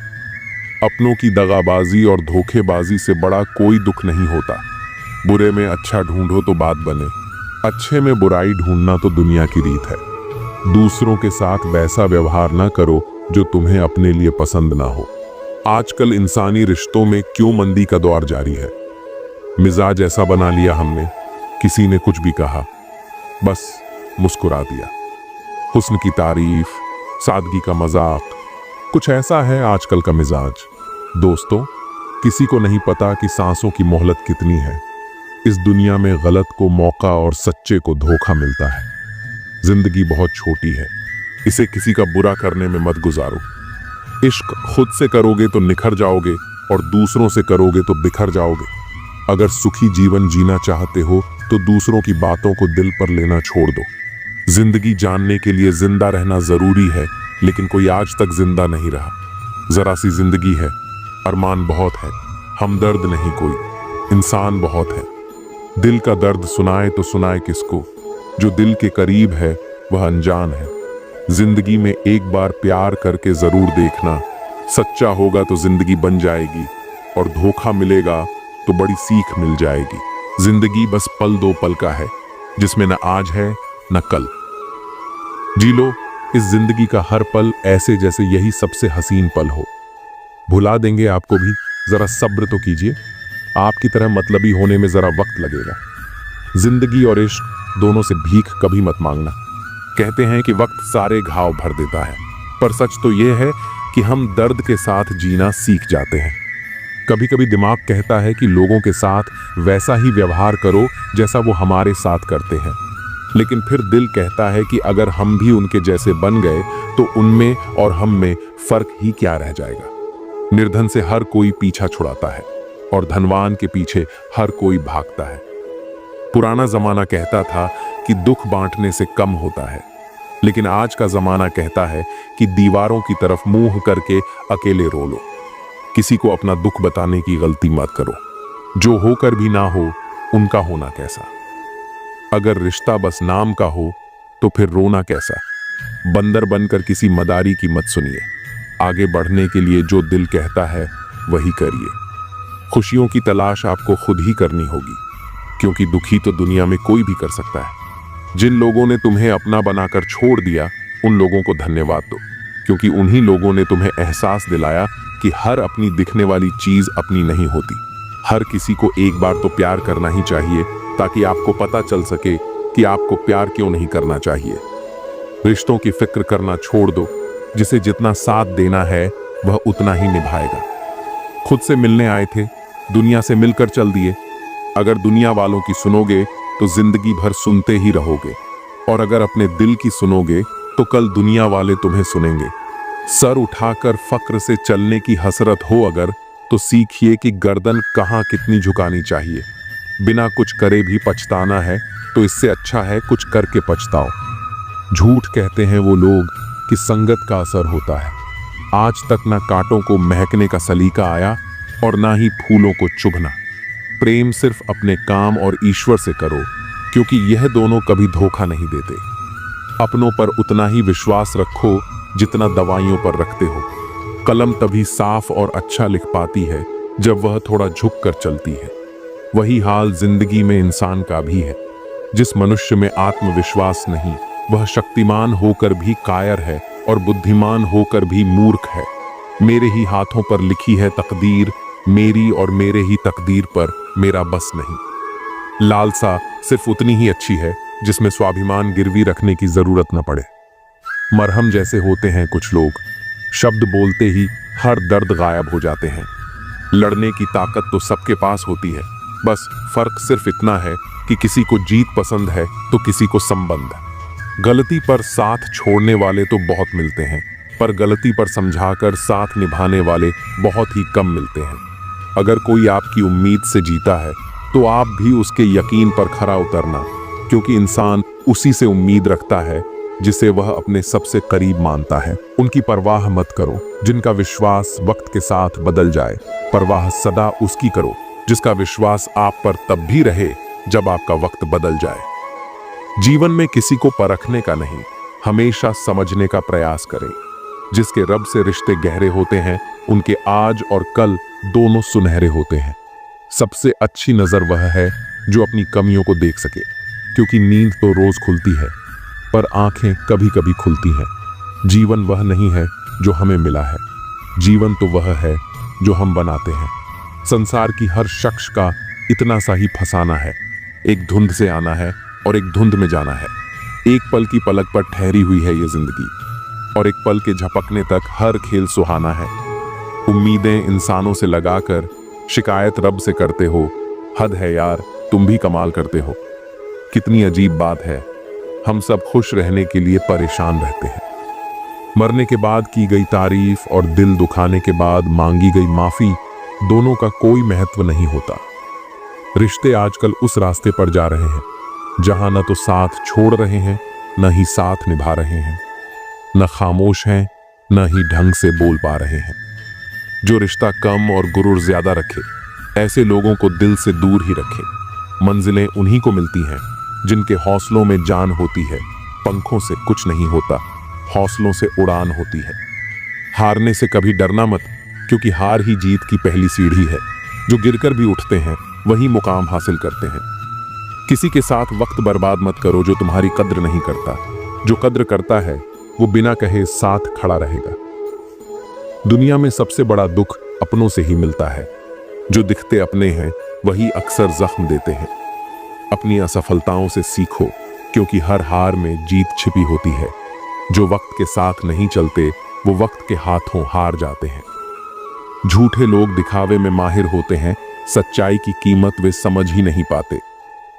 अपनों की दगाबाजी और धोखेबाजी से बड़ा कोई दुख नहीं होता। बुरे में अच्छा ढूंढो तो बात बने, अच्छे में बुराई ढूंढना तो दुनिया की रीत है। दूसरों के साथ वैसा व्यवहार ना करो जो तुम्हें अपने लिए पसंद ना हो। आजकल इंसानी रिश्तों में क्यों मंदी का दौर जारी है। मिजाज ऐसा बना लिया हमने, किसी ने कुछ भी कहा बस मुस्कुरा दिया। हुस्न की तारीफ, सादगी का मजाक, कुछ ऐसा है आजकल का मिजाज। दोस्तों, किसी को नहीं पता कि सांसों की मोहलत कितनी है। इस दुनिया में गलत को मौका और सच्चे को धोखा मिलता है। जिंदगी बहुत छोटी है, इसे किसी का बुरा करने में मत गुजारो। इश्क खुद से करोगे तो निखर जाओगे और दूसरों से करोगे तो बिखर जाओगे। अगर सुखी जीवन जीना चाहते हो तो दूसरों की बातों को दिल पर लेना छोड़ दो। जिंदगी जानने के लिए जिंदा रहना जरूरी है, लेकिन कोई आज तक जिंदा नहीं रहा। जरा सी जिंदगी है, अरमान बहुत है, हमदर्द नहीं कोई, इंसान बहुत है। दिल का दर्द सुनाए तो सुनाए किसको, जो दिल के करीब है वह अनजान है। जिंदगी में एक बार प्यार करके जरूर देखना, सच्चा होगा तो जिंदगी बन जाएगी और धोखा मिलेगा तो बड़ी सीख मिल जाएगी। जिंदगी बस पल दो पल का है, जिसमें न आज है न कल। जी लो इस जिंदगी का हर पल ऐसे जैसे यही सबसे हसीन पल हो। भुला देंगे आपको भी, जरा सब्र तो कीजिए। आपकी तरह मतलबी होने में जरा वक्त लगेगा। जिंदगी और इश्क दोनों से भीख कभी मत मांगना। कहते हैं कि वक्त सारे घाव भर देता है, पर सच तो यह है कि हम दर्द के साथ जीना सीख जाते हैं। कभी कभी दिमाग कहता है कि लोगों के साथ वैसा ही व्यवहार करो जैसा वो हमारे साथ करते हैं, लेकिन फिर दिल कहता है कि अगर हम भी उनके जैसे बन गए तो उनमें और हम में फर्क ही क्या रह जाएगा। निर्धन से हर कोई पीछा छुड़ाता है और धनवान के पीछे हर कोई भागता है। पुराना जमाना कहता था कि दुख बांटने से कम होता है, लेकिन आज का जमाना कहता है कि दीवारों की तरफ मुंह करके अकेले रो लो। किसी को अपना दुख बताने की गलती मत करो, जो होकर भी ना हो उनका होना कैसा। अगर रिश्ता बस नाम का हो तो फिर रोना कैसा। बंदर बनकर किसी मदारी की मत सुनिए। आगे बढ़ने के लिए जो दिल कहता है वही करिए। खुशियों की तलाश आपको खुद ही करनी होगी, क्योंकि दुखी तो दुनिया में कोई भी कर सकता है। जिन लोगों ने तुम्हें अपना बनाकर छोड़ दिया, उन लोगों को धन्यवाद दो, क्योंकि उन्हीं लोगों ने तुम्हें एहसास दिलाया कि हर अपनी दिखने वाली चीज अपनी नहीं होती। हर किसी को एक बार तो प्यार करना ही चाहिए, ताकि आपको पता चल सके कि आपको प्यार क्यों नहीं करना चाहिए। रिश्तों की फिक्र करना छोड़ दो। जिसे जितना साथ देना है वह उतना ही निभाएगा। खुद से मिलने आए थे, दुनिया से मिलकर चल दिए। अगर दुनिया वालों की सुनोगे तो जिंदगी भर सुनते ही रहोगे, और अगर अपने दिल की सुनोगे तो कल दुनिया वाले तुम्हें सुनेंगे। सर उठाकर फक्र से चलने की हसरत हो अगर, तो सीखिए कि गर्दन कहाँ कितनी झुकानी चाहिए। बिना कुछ करे भी पछताना है तो इससे अच्छा है कुछ करके पछताओ। झूठ कहते हैं वो लोग कि संगत का असर होता है। आज तक ना कांटों को महकने का सलीका आया और ना ही फूलों को चुभना। प्रेम सिर्फ अपने काम और ईश्वर से करो, क्योंकि यह दोनों कभी धोखा नहीं देते। अपनों पर उतना ही विश्वास रखो जितना दवाइयों पर रखते हो। कलम तभी साफ और अच्छा लिख पाती है जब वह थोड़ा झुक कर चलती है। वही हाल जिंदगी में इंसान का भी है। जिस मनुष्य में आत्मविश्वास नहीं, वह शक्तिमान होकर भी कायर है और बुद्धिमान होकर भी मूर्ख है। मेरे ही हाथों पर लिखी है तकदीर, मेरी और मेरे ही तकदीर पर मेरा बस नहीं। लालसा सिर्फ उतनी ही अच्छी है जिसमें स्वाभिमान गिरवी रखने की जरूरत न पड़े। मरहम जैसे होते हैं कुछ लोग, शब्द बोलते ही हर दर्द गायब हो जाते हैं। लड़ने की ताकत तो सबके पास होती है, बस फर्क सिर्फ इतना है कि किसी को जीत पसंद है तो किसी को संबंध। गलती पर साथ छोड़ने वाले तो बहुत मिलते हैं, पर गलती पर समझाकर साथ निभाने वाले बहुत ही कम मिलते हैं। अगर कोई आपकी उम्मीद से जीता है तो आप भी उसके यकीन पर खरा उतरना, क्योंकि इंसान उसी से उम्मीद रखता है जिसे वह अपने सबसे करीब मानता है। उनकी परवाह मत करो जिनका विश्वास वक्त के साथ बदल जाए। परवाह सदा उसकी करो जिसका विश्वास आप पर तब भी रहे जब आपका वक्त बदल जाए। जीवन में किसी को परखने का नहीं, हमेशा समझने का प्रयास करें। जिसके रब से रिश्ते गहरे होते हैं, उनके आज और कल दोनों सुनहरे होते हैं। सबसे अच्छी नजर वह है जो अपनी कमियों को देख सके, क्योंकि नींद तो रोज खुलती है पर आंखें कभी कभी खुलती हैं। जीवन वह नहीं है जो हमें मिला है, जीवन तो वह है जो हम बनाते हैं। संसार की हर शख्स का इतना सा ही फसाना है। एक धुंध से आना है और एक धुंध में जाना है। एक पल की पलक पर ठहरी हुई है ये जिंदगी, और एक पल के झपकने तक हर खेल सुहाना है। उम्मीदें इंसानों से लगाकर शिकायत रब से करते हो, हद है यार, तुम भी कमाल करते हो। कितनी अजीब बात है, हम सब खुश रहने के लिए परेशान रहते हैं। मरने के बाद की गई तारीफ और दिल दुखाने के बाद मांगी गई माफी, दोनों का कोई महत्व नहीं होता। रिश्ते आजकल उस रास्ते पर जा रहे हैं जहां न तो साथ छोड़ रहे हैं, न ही साथ निभा रहे हैं, न खामोश हैं, न ही ढंग से बोल पा रहे हैं। जो रिश्ता कम और गुरूर ज्यादा रखे, ऐसे लोगों को दिल से दूर ही रखे। मंजिलें उन्हीं को मिलती हैं जिनके हौसलों में जान होती है। पंखों से कुछ नहीं होता, हौसलों से उड़ान होती है। हारने से कभी डरना मत, क्योंकि हार ही जीत की पहली सीढ़ी है। जो गिरकर भी उठते हैं वही मुकाम हासिल करते हैं। किसी के साथ वक्त बर्बाद मत करो जो तुम्हारी कद्र नहीं करता। जो कद्र करता है वो बिना कहे साथ खड़ा रहेगा। दुनिया में सबसे बड़ा दुख अपनों से ही मिलता है। जो दिखते अपने हैं वही अक्सर जख्म देते हैं। अपनी असफलताओं से सीखो, क्योंकि हर हार में जीत छिपी होती है। जो वक्त के साथ नहीं चलते वो वक्त के हाथों हार जाते हैं। झूठे लोग दिखावे में माहिर होते हैं, सच्चाई की कीमत वे समझ ही नहीं पाते।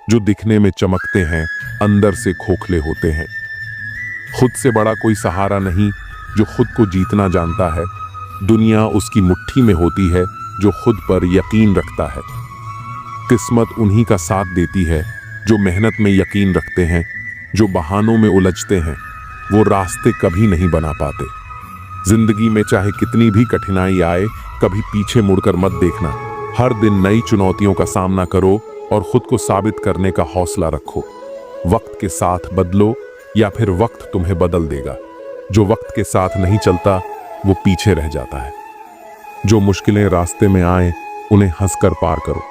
जो दिखने में चमकते हैं अंदर से खोखले होते हैं। खुद से बड़ा कोई सहारा नहीं जो खुद को जीतना जानता है। दुनिया उसकी मुट्ठी में होती है जो खुद पर यकीन रखता है। किस्मत उन्हीं का साथ देती है जो मेहनत में यकीन रखते हैं। जो बहानों में उलझते हैं वो रास्ते कभी नहीं बना पाते। जिंदगी में चाहे कितनी भी कठिनाई आए, कभी पीछे मुड़कर मत देखना। हर दिन नई चुनौतियों का सामना करो और खुद को साबित करने का हौसला रखो। वक्त के साथ बदलो या फिर वक्त तुम्हें बदल देगा। जो वक्त के साथ नहीं चलता वो पीछे रह जाता है। जो मुश्किलें रास्ते में आए उन्हें हंसकर पार करो,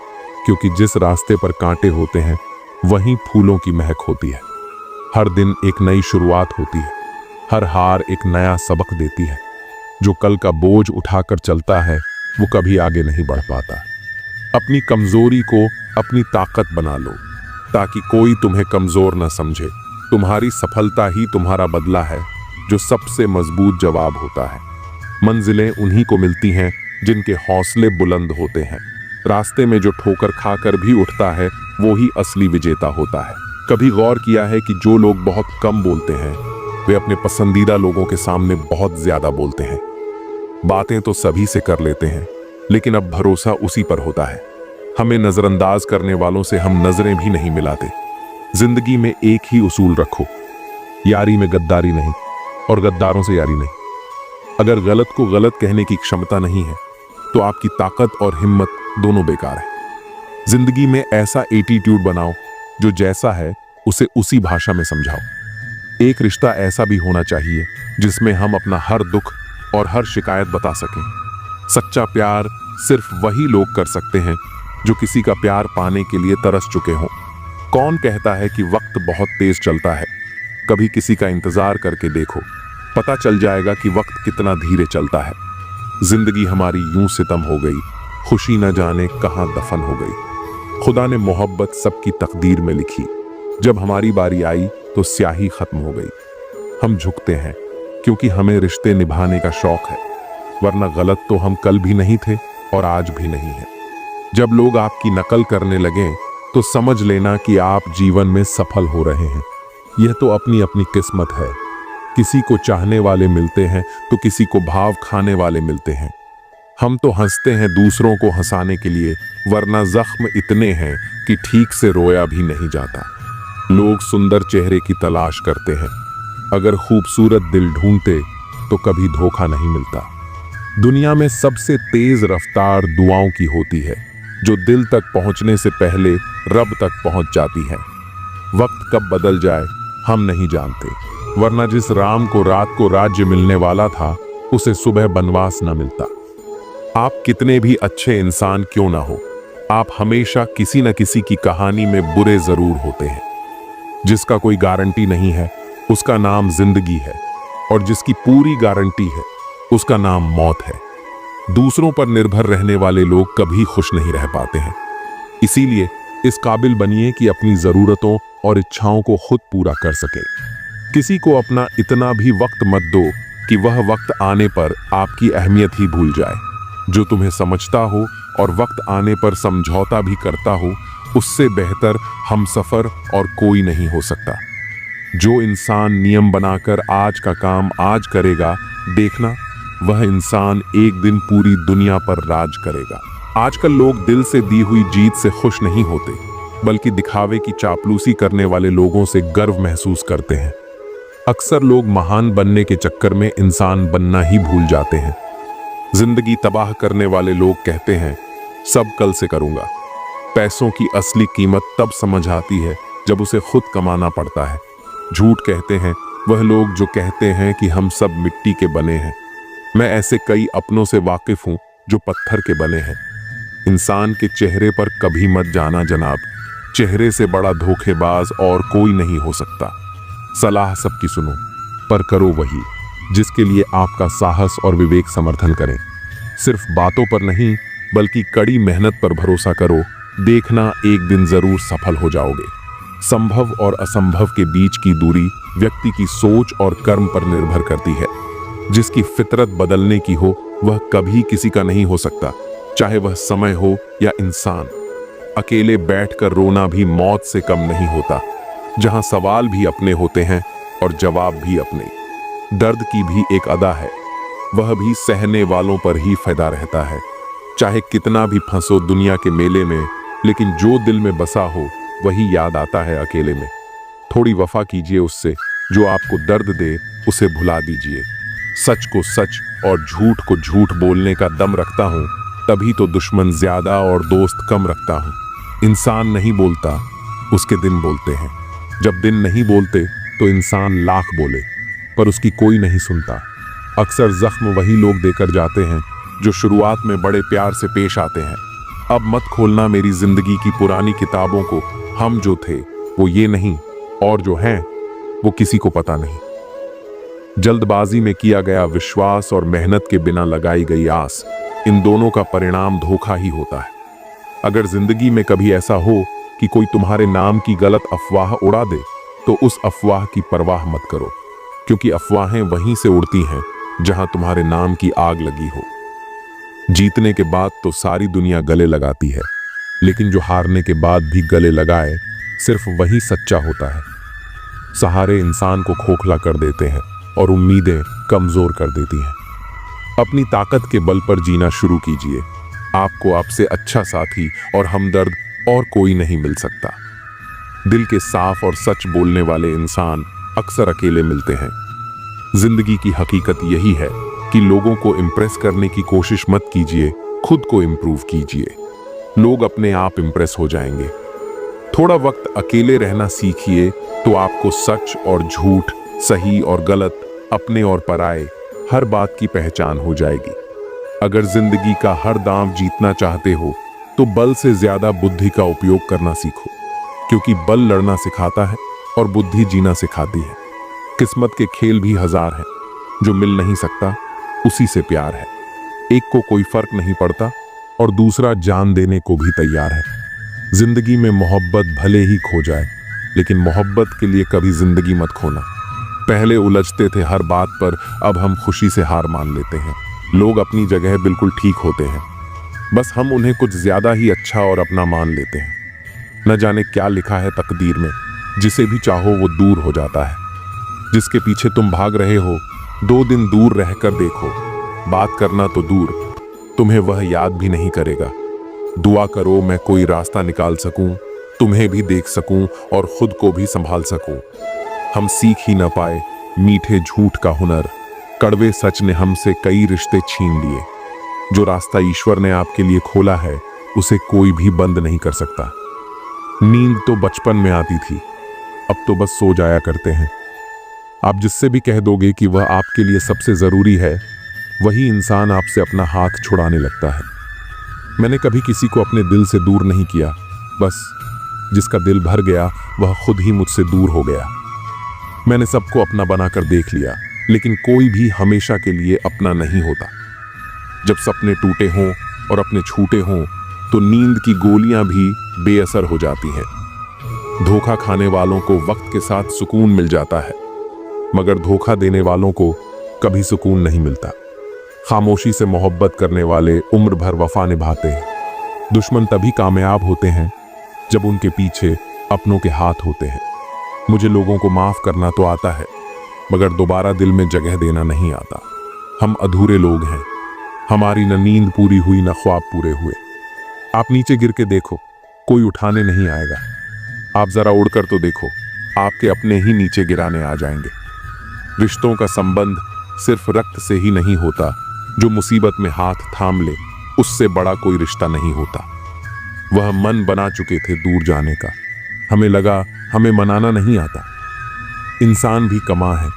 क्योंकि जिस रास्ते पर कांटे होते हैं वहीं फूलों की महक होती है। हर दिन एक नई शुरुआत होती है। हर हार एक नया सबक देती है। जो कल का बोझ उठाकर चलता है वो कभी आगे नहीं बढ़ पाता। अपनी कमजोरी को अपनी ताकत बना लो, ताकि कोई तुम्हें कमजोर न समझे। तुम्हारी सफलता ही तुम्हारा बदला है, जो सबसे मजबूत जवाब होता है। मंजिलें उन्हीं को मिलती हैं जिनके हौसले बुलंद होते हैं। रास्ते में जो ठोकर खाकर भी उठता है वो ही असली विजेता होता है। कभी गौर किया है कि जो लोग बहुत कम बोलते हैं वे अपने पसंदीदा लोगों के सामने बहुत ज्यादा बोलते हैं। बातें तो सभी से कर लेते हैं, लेकिन अब भरोसा उसी पर होता है। हमें नजरअंदाज करने वालों से हम नजरें भी नहीं मिलाते। जिंदगी में एक ही उसूल रखो, यारी में गद्दारी नहीं और गद्दारों से यारी नहीं। अगर गलत को गलत कहने की क्षमता नहीं है तो आपकी ताकत और हिम्मत दोनों बेकार है। जिंदगी में ऐसा एटीट्यूड बनाओ जो जैसा है उसे उसी भाषा में समझाओ। एक रिश्ता ऐसा भी होना चाहिए जिसमें हम अपना हर दुख और हर शिकायत बता सकें। सच्चा प्यार सिर्फ वही लोग कर सकते हैं जो किसी का प्यार पाने के लिए तरस चुके हों। कौन कहता है कि वक्त बहुत तेज चलता है? कभी किसी का इंतजार करके देखो, पता चल जाएगा कि वक्त कितना धीरे चलता है। जिंदगी हमारी यूं सितम हो गई, खुशी न जाने कहां दफन हो गई। खुदा ने मोहब्बत सबकी तकदीर में लिखी, जब हमारी बारी आई तो स्याही खत्म हो गई। हम झुकते हैं क्योंकि हमें रिश्ते निभाने का शौक है, वरना गलत तो हम कल भी नहीं थे और आज भी नहीं है। जब लोग आपकी नकल करने लगें तो समझ लेना कि आप जीवन में सफल हो रहे हैं। यह तो अपनी अपनी किस्मत है। किसी को चाहने वाले मिलते हैं तो किसी को भाव खाने वाले मिलते हैं। हम तो हंसते हैं दूसरों को हंसाने के लिए, वरना जख्म इतने हैं कि ठीक से रोया भी नहीं जाता। लोग सुंदर चेहरे की तलाश करते हैं, अगर खूबसूरत दिल ढूंढते तो कभी धोखा नहीं मिलता। दुनिया में सबसे तेज रफ्तार दुआओं की होती है, जो दिल तक पहुंचने से पहले रब तक पहुंच जाती है। वक्त कब बदल जाए हम नहीं जानते, वरना जिस राम को रात को राज्य मिलने वाला था उसे सुबह बनवास न मिलता। आप कितने भी अच्छे इंसान क्यों ना हो, आप हमेशा किसी न किसी की कहानी में बुरे जरूर होते हैं। जिसका कोई गारंटी नहीं है उसका नाम जिंदगी है, और जिसकी पूरी गारंटी है उसका नाम मौत है। दूसरों पर निर्भर रहने वाले लोग कभी खुश नहीं रह पाते हैं। इसीलिए इस काबिल बनिए कि अपनी जरूरतों और इच्छाओं को खुद पूरा कर सके। किसी को अपना इतना भी वक्त मत दो कि वह वक्त आने पर आपकी अहमियत ही भूल जाए। जो तुम्हें समझता हो और वक्त आने पर समझौता भी करता हो उससे बेहतर हमसफर और कोई नहीं हो सकता। जो इंसान नियम बनाकर आज का काम आज करेगा, देखना वह इंसान एक दिन पूरी दुनिया पर राज करेगा। आजकल लोग दिल से दी हुई जीत से खुश नहीं होते, बल्कि दिखावे की चापलूसी करने वाले लोगों से गर्व महसूस करते हैं। अक्सर लोग महान बनने के चक्कर में इंसान बनना ही भूल जाते हैं। जिंदगी तबाह करने वाले लोग कहते हैं सब कल से करूंगा। पैसों की असली कीमत तब समझ आती है जब उसे खुद कमाना पड़ता है। झूठ कहते हैं वह लोग जो कहते हैं कि हम सब मिट्टी के बने हैं। मैं ऐसे कई अपनों से वाकिफ हूं जो पत्थर के बने हैं। इंसान के चेहरे पर कभी मत जाना जनाब, चेहरे से बड़ा धोखेबाज और कोई नहीं हो सकता। सलाह सबकी सुनो, पर करो वही जिसके लिए आपका साहस और विवेक समर्थन करें। सिर्फ बातों पर नहीं, बल्कि कड़ी मेहनत पर भरोसा करो। देखना एक दिन जरूर सफल हो जाओगे। संभव और असंभव के बीच की दूरी व्यक्ति की सोच और कर्म पर निर्भर करती है। जिसकी फितरत बदलने की हो वह कभी किसी का नहीं हो सकता, चाहे वह समय हो या इंसान। अकेले बैठकर रोना भी मौत से कम नहीं होता। जहां सवाल भी अपने होते हैं और जवाब भी अपने। दर्द की भी एक अदा है, वह भी सहने वालों पर ही फिदा रहता है। चाहे कितना भी फंसो दुनिया के मेले में, लेकिन जो दिल में बसा हो वही याद आता है अकेले में। थोड़ी वफा कीजिए उससे, जो आपको दर्द दे उसे भुला दीजिए। सच को सच और झूठ को झूठ बोलने का दम रखता हूँ, तभी तो दुश्मन ज्यादा और दोस्त कम रखता हूँ। इंसान नहीं बोलता, उसके दिन बोलते हैं। जब दिन नहीं बोलते तो इंसान लाख बोले, पर उसकी कोई नहीं सुनता। अक्सर जख्म वही लोग देकर जाते हैं जो शुरुआत में बड़े प्यार से पेश आते हैं। अब मत खोलना मेरी जिंदगी की पुरानी किताबों को। हम जो थे वो ये नहीं, और जो हैं वो किसी को पता नहीं। जल्दबाजी में किया गया विश्वास और मेहनत के बिना लगाई गई आस, इन दोनों का परिणाम धोखा ही होता है। अगर जिंदगी में कभी ऐसा हो कि कोई तुम्हारे नाम की गलत अफवाह उड़ा दे, तो उस अफवाह की परवाह मत करो, क्योंकि अफवाहें वहीं से उड़ती हैं जहां तुम्हारे नाम की आग लगी हो। जीतने के बाद तो सारी दुनिया गले लगाती है, लेकिन जो हारने के बाद भी गले लगाए, सिर्फ वही सच्चा होता है। सहारे इंसान को खोखला कर देते हैं और उम्मीदें कमजोर कर देती हैं। अपनी ताकत के बल पर जीना शुरू कीजिए। आपको आपसे अच्छा साथी और हमदर्द और कोई नहीं मिल सकता। दिल के साफ और सच बोलने वाले इंसान अक्सर अकेले मिलते हैं। जिंदगी की हकीकत यही है कि लोगों को इम्प्रेस करने की कोशिश मत कीजिए, खुद को इम्प्रूव कीजिए। लोग अपने आप इम्प्रेस हो जाएंगे। थोड़ा वक्त अकेले रहना सीखिए तो आपको सच और झूठ, सही और गलत, अपने और पराये, हर बात की पहचान हो जाएगी। अगर जिंदगी का हर दांव जीतना चाहते हो तो बल से ज्यादा बुद्धि का उपयोग करना सीखो, क्योंकि बल लड़ना सिखाता है और बुद्धि जीना सिखाती है। किस्मत के खेल भी हजार हैं, जो मिल नहीं सकता उसी से प्यार है। एक को कोई फर्क नहीं पड़ता और दूसरा जान देने को भी तैयार है। जिंदगी में मोहब्बत भले ही खो जाए, लेकिन मोहब्बत के लिए कभी जिंदगी मत खोना। पहले उलझते थे हर बात पर, अब हम खुशी से हार मान लेते हैं। लोग अपनी जगह बिल्कुल ठीक होते हैं, बस हम उन्हें कुछ ज्यादा ही अच्छा और अपना मान लेते हैं। न जाने क्या लिखा है तकदीर में, जिसे भी चाहो वो दूर हो जाता है। जिसके पीछे तुम भाग रहे हो, 2 दिन दूर रहकर देखो। बात करना तो दूर, तुम्हें वह याद भी नहीं करेगा। दुआ करो मैं कोई रास्ता निकाल सकूं, तुम्हें भी देख सकूं और खुद को भी संभाल सकूं। हम सीख ही न पाए मीठे झूठ का हुनर, कड़वे सच ने हमसे कई रिश्ते छीन लिए। जो रास्ता ईश्वर ने आपके लिए खोला है, उसे कोई भी बंद नहीं कर सकता। नींद तो बचपन में आती थी, अब तो बस सो जाया करते हैं। आप जिससे भी कह दोगे कि वह आपके लिए सबसे जरूरी है, वही इंसान आपसे अपना हाथ छुड़ाने लगता है। मैंने कभी किसी को अपने दिल से दूर नहीं किया, बस जिसका दिल भर गया वह खुद ही मुझसे दूर हो गया। मैंने सबको अपना बनाकर देख लिया, लेकिन कोई भी हमेशा के लिए अपना नहीं होता। जब सपने टूटे हों और अपने छूटे हों, तो नींद की गोलियां भी बेअसर हो जाती हैं। धोखा खाने वालों को वक्त के साथ सुकून मिल जाता है, मगर धोखा देने वालों को कभी सुकून नहीं मिलता। खामोशी से मोहब्बत करने वाले उम्र भर वफा निभाते हैं। दुश्मन तभी कामयाब होते हैं जब उनके पीछे अपनों के हाथ होते हैं। मुझे लोगों को माफ करना तो आता है, मगर दोबारा दिल में जगह देना नहीं आता। हम अधूरे लोग हैं, हमारी न नींद पूरी हुई न ख्वाब पूरे हुए। आप नीचे गिर के देखो, कोई उठाने नहीं आएगा। आप जरा उड़कर तो देखो, आपके अपने ही नीचे गिराने आ जाएंगे। रिश्तों का संबंध सिर्फ रक्त से ही नहीं होता, जो मुसीबत में हाथ थाम ले उससे बड़ा कोई रिश्ता नहीं होता। वह मन बना चुके थे दूर जाने का, हमें लगा हमें मनाना नहीं आता। इंसान भी कमा है,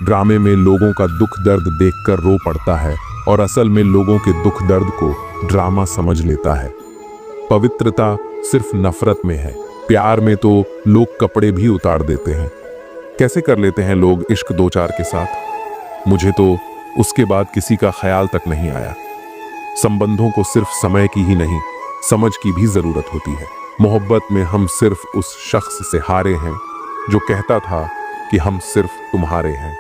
ड्रामे में लोगों का दुख दर्द देखकर रो पड़ता है और असल में लोगों के दुख दर्द को ड्रामा समझ लेता है। पवित्रता सिर्फ नफरत में है, प्यार में तो लोग कपड़े भी उतार देते हैं। कैसे कर लेते हैं लोग इश्क दो चार के साथ। मुझे तो उसके बाद किसी का ख्याल तक नहीं आया। संबंधों को सिर्फ समय की ही नहीं, समझ की भी जरूरत होती है। मोहब्बत में हम सिर्फ उस शख्स से हारे हैं जो कहता था कि हम सिर्फ तुम्हारे हैं।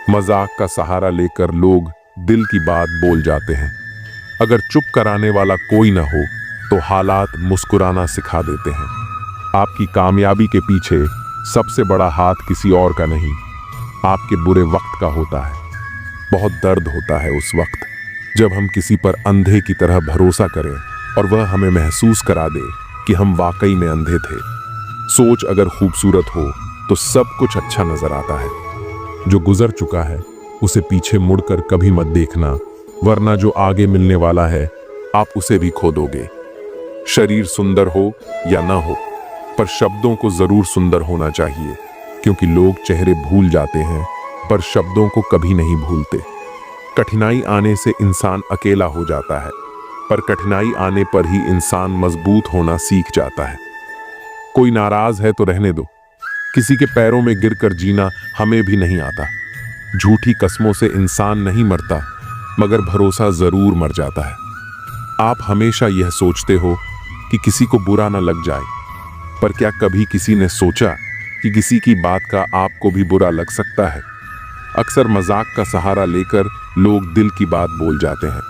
मजाक का सहारा लेकर लोग दिल की बात बोल जाते हैं। अगर चुप कराने वाला कोई ना हो तो हालात मुस्कुराना सिखा देते हैं। आपकी कामयाबी के पीछे सबसे बड़ा हाथ किसी और का नहीं, आपके बुरे वक्त का होता है। बहुत दर्द होता है उस वक्त जब हम किसी पर अंधे की तरह भरोसा करें और वह हमें महसूस करा दे कि हम वाकई में अंधे थे। सोच अगर खूबसूरत हो तो सब कुछ अच्छा नजर आता है। जो गुजर चुका है उसे पीछे मुड़कर कभी मत देखना, वरना जो आगे मिलने वाला है आप उसे भी खो दोगे। शरीर सुंदर हो या ना हो, पर शब्दों को जरूर सुंदर होना चाहिए, क्योंकि लोग चेहरे भूल जाते हैं पर शब्दों को कभी नहीं भूलते। कठिनाई आने से इंसान अकेला हो जाता है, पर कठिनाई आने पर ही इंसान मजबूत होना सीख जाता है। कोई नाराज है तो रहने दो, किसी के पैरों में गिरकर जीना हमें भी नहीं आता। झूठी कस्मों से इंसान नहीं मरता, मगर भरोसा जरूर मर जाता है। आप हमेशा यह सोचते हो कि किसी को बुरा ना लग जाए, पर क्या कभी किसी ने सोचा कि किसी की बात का आपको भी बुरा लग सकता है? अक्सर मजाक का सहारा लेकर लोग दिल की बात बोल जाते हैं।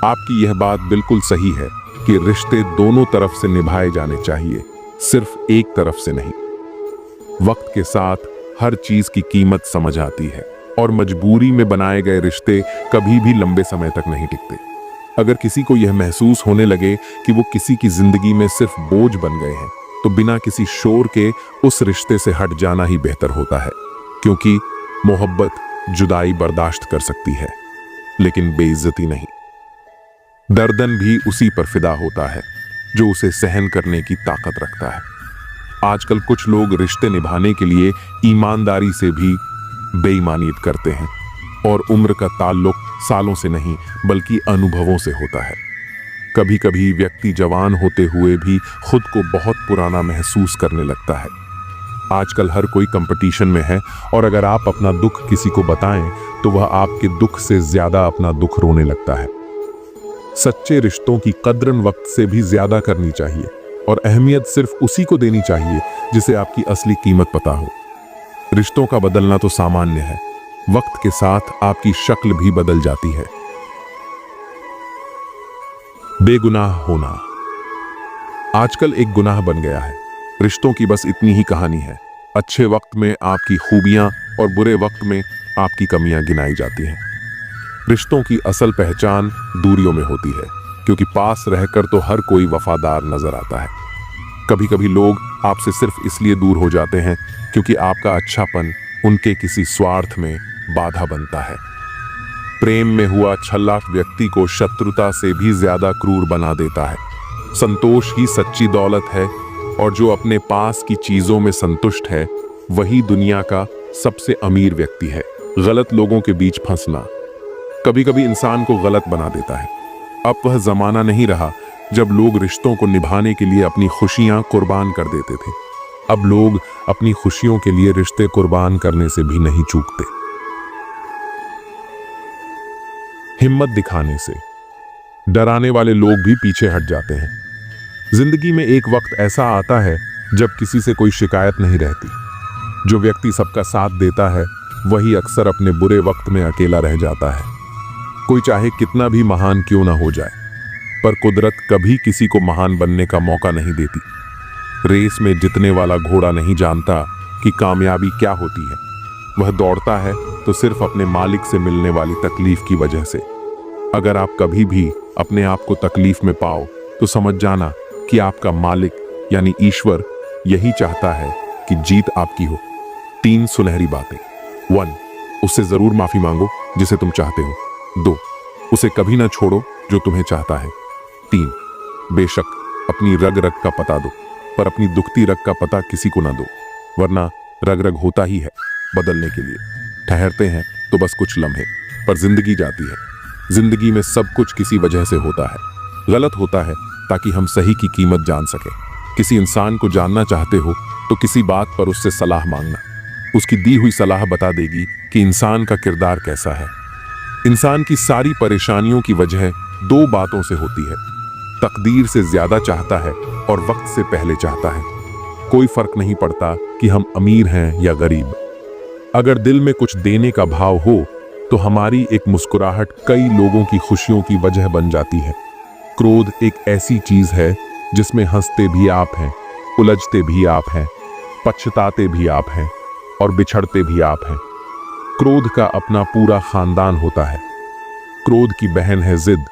आपकी यह बात बिल्कुल सही है कि रिश्ते दोनों तरफ से निभाए जाने चाहिए, सिर्फ एक तरफ से नहीं। वक्त के साथ हर चीज की कीमत समझ आती है और मजबूरी में बनाए गए रिश्ते कभी भी लंबे समय तक नहीं टिकते। अगर किसी को यह महसूस होने लगे कि वो किसी की जिंदगी में सिर्फ बोझ बन गए हैं, तो बिना किसी शोर के उस रिश्ते से हट जाना ही बेहतर होता है, क्योंकि मोहब्बत जुदाई बर्दाश्त कर सकती है लेकिन बेइज्जती नहीं। दर्दन भी उसी पर फिदा होता है जो उसे सहन करने की ताकत रखता है। आजकल कुछ लोग रिश्ते निभाने के लिए ईमानदारी से भी बेईमानियत करते हैं, और उम्र का ताल्लुक सालों से नहीं बल्कि अनुभवों से होता है। कभी कभी व्यक्ति जवान होते हुए भी खुद को बहुत पुराना महसूस करने लगता है। आजकल हर कोई कंपटीशन में है, और अगर आप अपना दुख किसी को बताएं तो वह आपके दुख से ज्यादा अपना दुख रोने लगता है। सच्चे रिश्तों की कद्रन वक्त से भी ज्यादा करनी चाहिए, और अहमियत सिर्फ उसी को देनी चाहिए जिसे आपकी असली कीमत पता हो। रिश्तों का बदलना तो सामान्य है, वक्त के साथ आपकी शक्ल भी बदल जाती है। बेगुनाह होना आजकल एक गुनाह बन गया है। रिश्तों की बस इतनी ही कहानी है। अच्छे वक्त में आपकी खूबियां और बुरे वक्त में आपकी कमियां गिनाई जाती हैं। रिश्तों की असल पहचान दूरियों में होती है, क्योंकि पास रहकर तो हर कोई वफादार नजर आता है। कभी कभी लोग आपसे सिर्फ इसलिए दूर हो जाते हैं क्योंकि आपका अच्छापन उनके किसी स्वार्थ में बाधा बनता है। प्रेम में हुआ छल्ला व्यक्ति को शत्रुता से भी ज्यादा क्रूर बना देता है। संतोष ही सच्ची दौलत है, और जो अपने पास की चीजों में संतुष्ट है वही दुनिया का सबसे अमीर व्यक्ति है। गलत लोगों के बीच फंसना कभी कभी इंसान को गलत बना देता है। अब वह जमाना नहीं रहा जब लोग रिश्तों को निभाने के लिए अपनी खुशियां कुर्बान कर देते थे। अब लोग अपनी खुशियों के लिए रिश्ते कुर्बान करने से भी नहीं चूकते। हिम्मत दिखाने से डराने वाले लोग भी पीछे हट जाते हैं। जिंदगी में एक वक्त ऐसा आता है जब किसी से कोई शिकायत नहीं रहती। जो व्यक्ति सबका साथ देता है वही अक्सर अपने बुरे वक्त में अकेला रह जाता है। कोई चाहे कितना भी महान क्यों ना हो जाए, पर कुदरत कभी किसी को महान बनने का मौका नहीं देती। रेस में जीतने वाला घोड़ा नहीं जानता कि कामयाबी क्या होती है। वह दौड़ता है तो सिर्फ अपने मालिक से मिलने वाली तकलीफ की वजह से। अगर आप कभी भी अपने आप को तकलीफ में पाओ तो समझ जाना कि आपका मालिक यानी ईश्वर यही चाहता है कि जीत आपकी हो। 3 सुनहरी बातें। 1, उससे जरूर माफी मांगो जिसे तुम चाहते हो। 2, उसे कभी ना छोड़ो जो तुम्हें चाहता है। 3, बेशक अपनी रग रग का पता दो, पर अपनी दुखती रग का पता किसी को ना दो, वरना रग रग होता ही है बदलने के लिए। ठहरते हैं तो बस कुछ लम्हे, पर जिंदगी जाती है। जिंदगी में सब कुछ किसी वजह से होता है। गलत होता है ताकि हम सही की कीमत जान सकें। किसी इंसान को जानना चाहते हो तो किसी बात पर उससे सलाह मांगना। उसकी दी हुई सलाह बता देगी कि इंसान का किरदार कैसा है। इंसान की सारी परेशानियों की वजह 2 बातों से होती है। तकदीर से ज्यादा चाहता है और वक्त से पहले चाहता है। कोई फर्क नहीं पड़ता कि हम अमीर हैं या गरीब। अगर दिल में कुछ देने का भाव हो तो हमारी एक मुस्कुराहट कई लोगों की खुशियों की वजह बन जाती है। क्रोध एक ऐसी चीज है जिसमें हंसते भी आप हैं, उलझते भी आप हैं, पछताते भी आप हैं और बिछड़ते भी आप हैं। क्रोध का अपना पूरा खानदान होता है। क्रोध की बहन है जिद,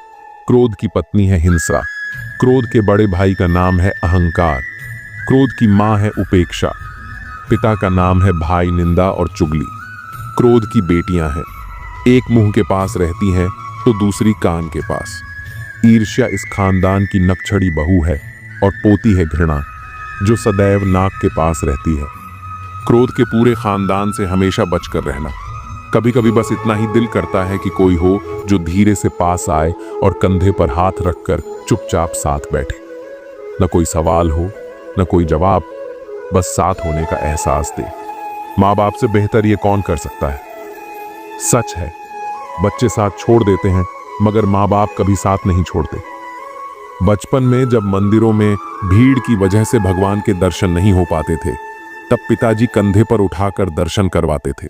क्रोध की पत्नी है हिंसा, क्रोध के बड़े भाई का नाम है अहंकार, क्रोध की मां है उपेक्षा, पिता का नाम है भाई निंदा और चुगली। क्रोध की बेटियां हैं, एक मुंह के पास रहती हैं तो दूसरी कान के पास। ईर्ष्या इस खानदान की नकछड़ी बहू है और पोती है घृणा, जो सदैव नाक के पास रहती है। क्रोध के पूरे खानदान से हमेशा बचकर रहना। कभी कभी बस इतना ही दिल करता है कि कोई हो जो धीरे से पास आए और कंधे पर हाथ रखकर चुपचाप साथ बैठे। न कोई सवाल हो, न कोई जवाब, बस साथ होने का एहसास दे। माँ बाप से बेहतर ये कौन कर सकता है। सच है, बच्चे साथ छोड़ देते हैं मगर माँ बाप कभी साथ नहीं छोड़ते। बचपन में जब मंदिरों में भीड़ की वजह से भगवान के दर्शन नहीं हो पाते थे, तब पिताजी कंधे पर उठाकर दर्शन करवाते थे।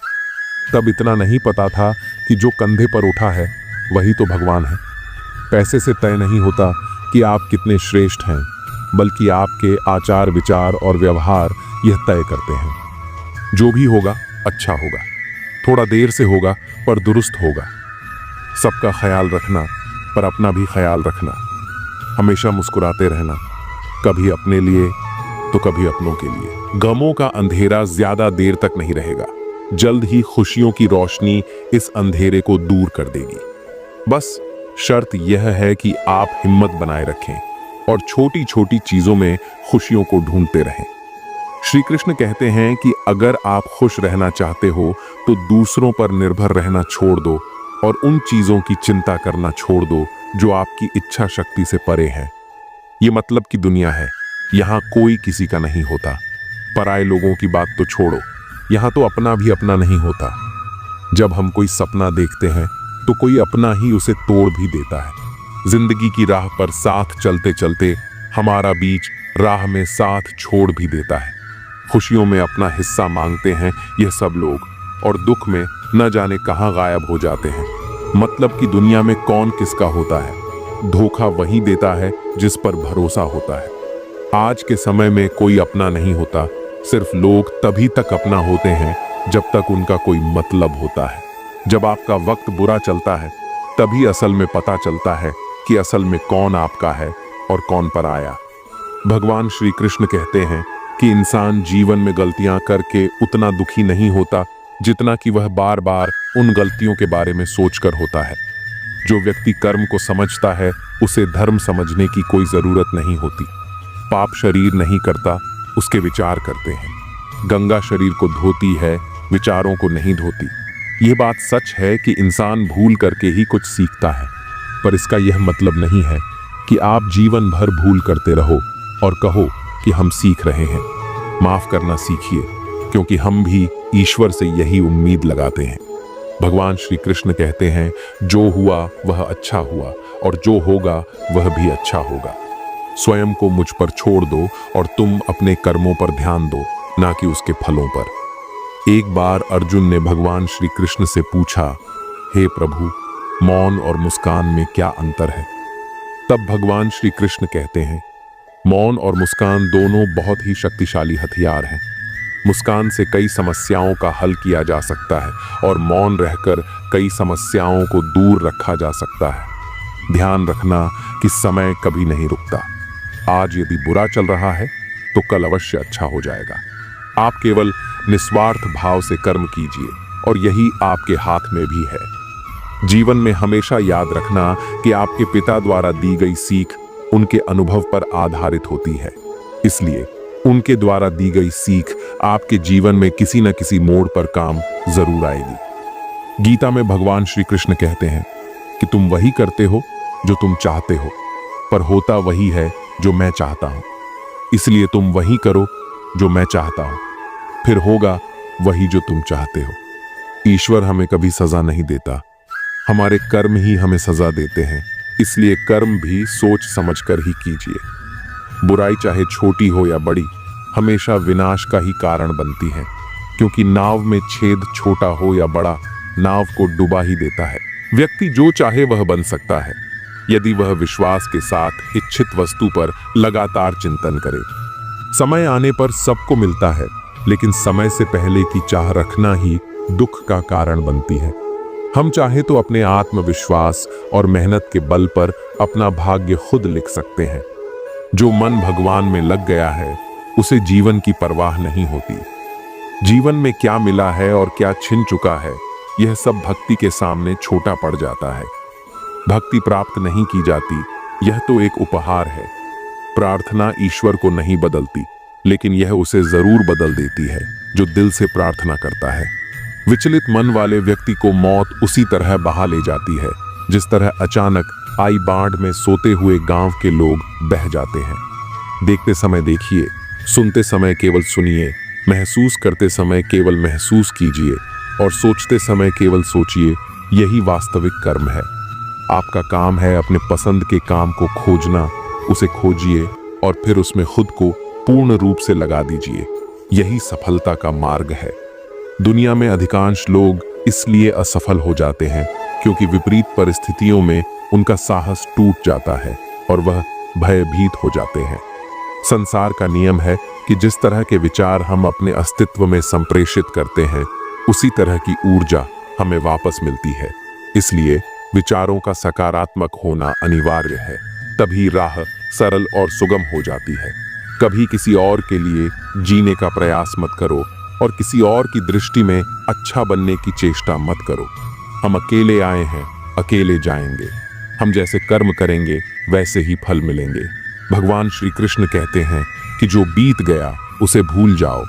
तब इतना नहीं पता था कि जो कंधे पर उठा है वही तो भगवान है। पैसे से तय नहीं होता कि आप कितने श्रेष्ठ हैं, बल्कि आपके आचार विचार और व्यवहार यह तय करते हैं। जो भी होगा अच्छा होगा, थोड़ा देर से होगा पर दुरुस्त होगा। सबका ख्याल रखना पर अपना भी ख्याल रखना। हमेशा मुस्कुराते रहना, कभी अपने लिए तो कभी अपनों के लिए। गमों का अंधेरा ज्यादा देर तक नहीं रहेगा, जल्द ही खुशियों की रोशनी इस अंधेरे को दूर कर देगी। बस शर्त यह है कि आप हिम्मत बनाए रखें और छोटी छोटी चीजों में खुशियों को ढूंढते रहें। श्री कृष्ण कहते हैं कि अगर आप खुश रहना चाहते हो तो दूसरों पर निर्भर रहना छोड़ दो और उन चीजों की चिंता करना छोड़ दो जो आपकी इच्छा शक्ति से परे है। ये मतलब की दुनिया है, यहाँ कोई किसी का नहीं होता। पराये लोगों की बात तो छोड़ो, यहाँ तो अपना भी अपना नहीं होता। जब हम कोई सपना देखते हैं तो कोई अपना ही उसे तोड़ भी देता है। जिंदगी की राह पर साथ चलते चलते हमारा बीच राह में साथ छोड़ भी देता है। खुशियों में अपना हिस्सा मांगते हैं यह सब लोग, और दुख में न जाने कहां गायब हो जाते हैं। मतलब कि दुनिया में कौन किसका होता है। धोखा वही देता है जिस पर भरोसा होता है। आज के समय में कोई अपना नहीं होता, सिर्फ लोग तभी तक अपना होते हैं जब तक उनका कोई मतलब होता है। जब आपका वक्त बुरा चलता है तभी असल में पता चलता है कि असल में कौन आपका है और कौन पराया। भगवान श्री कृष्ण कहते हैं कि इंसान जीवन में गलतियां करके उतना दुखी नहीं होता जितना कि वह बार बार उन गलतियों के बारे में सोचकर होता है। जो व्यक्ति कर्म को समझता है उसे धर्म समझने की कोई जरूरत नहीं होती। पाप शरीर नहीं करता, उसके विचार करते हैं। गंगा शरीर को धोती है, विचारों को नहीं धोती। यह बात सच है कि इंसान भूल करके ही कुछ सीखता है, पर इसका यह मतलब नहीं है कि आप जीवन भर भूल करते रहो और कहो कि हम सीख रहे हैं। माफ करना सीखिए, क्योंकि हम भी ईश्वर से यही उम्मीद लगाते हैं। भगवान श्री कृष्ण कहते हैं, जो हुआ वह अच्छा हुआ और जो होगा वह भी अच्छा होगा। स्वयं को मुझ पर छोड़ दो और तुम अपने कर्मों पर ध्यान दो, ना कि उसके फलों पर। एक बार अर्जुन ने भगवान श्री कृष्ण से पूछा, हे प्रभु, मौन और मुस्कान में क्या अंतर है? तब भगवान श्री कृष्ण कहते हैं, मौन और मुस्कान दोनों बहुत ही शक्तिशाली हथियार हैं। मुस्कान से कई समस्याओं का हल किया जा सकता है और मौन रहकर कई समस्याओं को दूर रखा जा सकता है। ध्यान रखना कि समय कभी नहीं रुकता। आज यदि बुरा चल रहा है तो कल अवश्य अच्छा हो जाएगा। आप केवल निस्वार्थ भाव से कर्म कीजिए और यही आपके हाथ में भी है। जीवन में हमेशा याद रखना कि आपके पिता द्वारा दी गई सीख उनके अनुभव पर आधारित होती है, इसलिए उनके द्वारा दी गई सीख आपके जीवन में किसी न किसी मोड़ पर काम जरूर आएगी। गीता में भगवान श्री कृष्ण कहते हैं कि तुम वही करते हो जो तुम चाहते हो, पर होता वही है जो मैं चाहता हूं। इसलिए तुम वही करो जो मैं चाहता हूं, फिर होगा वही जो तुम चाहते हो। ईश्वर हमें कभी सजा नहीं देता, हमारे कर्म ही हमें सजा देते हैं। इसलिए कर्म भी सोच समझकर ही कीजिए। बुराई चाहे छोटी हो या बड़ी, हमेशा विनाश का ही कारण बनती है, क्योंकि नाव में छेद छोटा हो या बड़ा, नाव को डुबा ही देता है। व्यक्ति जो चाहे वह बन सकता है, यदि वह विश्वास के साथ इच्छित वस्तु पर लगातार चिंतन करे। समय आने पर सबको मिलता है, लेकिन समय से पहले की चाह रखना ही दुख का कारण बनती है। हम चाहे तो अपने आत्मविश्वास और मेहनत के बल पर अपना भाग्य खुद लिख सकते हैं। जो मन भगवान में लग गया है उसे जीवन की परवाह नहीं होती। जीवन में क्या मिला है और क्या छिन चुका है, यह सब भक्ति के सामने छोटा पड़ जाता है। भक्ति प्राप्त नहीं की जाती, यह तो एक उपहार है। प्रार्थना ईश्वर को नहीं बदलती, लेकिन यह उसे जरूर बदल देती है जो दिल से प्रार्थना करता है। विचलित मन वाले व्यक्ति को मौत उसी तरह बहा ले जाती है जिस तरह अचानक आई बाढ़ में सोते हुए गांव के लोग बह जाते हैं। देखते समय देखिए, सुनते समय केवल सुनिए, महसूस करते समय केवल महसूस कीजिए और सोचते समय केवल सोचिए। यही वास्तविक कर्म है। आपका काम है अपने पसंद के काम को खोजना, उसे खोजिए और फिर उसमें खुद को पूर्ण रूप से लगा दीजिए। यही सफलता का मार्ग है। दुनिया में अधिकांश लोग इसलिए असफल हो जाते हैं क्योंकि विपरीत परिस्थितियों में उनका साहस टूट जाता है और वह भयभीत हो जाते हैं। संसार का नियम है कि जिस तरह के विचार हम अपने अस्तित्व में संप्रेषित करते हैं, उसी तरह की ऊर्जा हमें वापस मिलती है। इसलिए विचारों का सकारात्मक होना अनिवार्य है, तभी राह सरल और सुगम हो जाती है। कभी किसी और के लिए जीने का प्रयास मत करो और किसी और की दृष्टि में अच्छा बनने की चेष्टा मत करो। हम अकेले आए हैं, अकेले जाएंगे। हम जैसे कर्म करेंगे वैसे ही फल मिलेंगे। भगवान श्री कृष्ण कहते हैं कि जो बीत गया उसे भूल जाओ,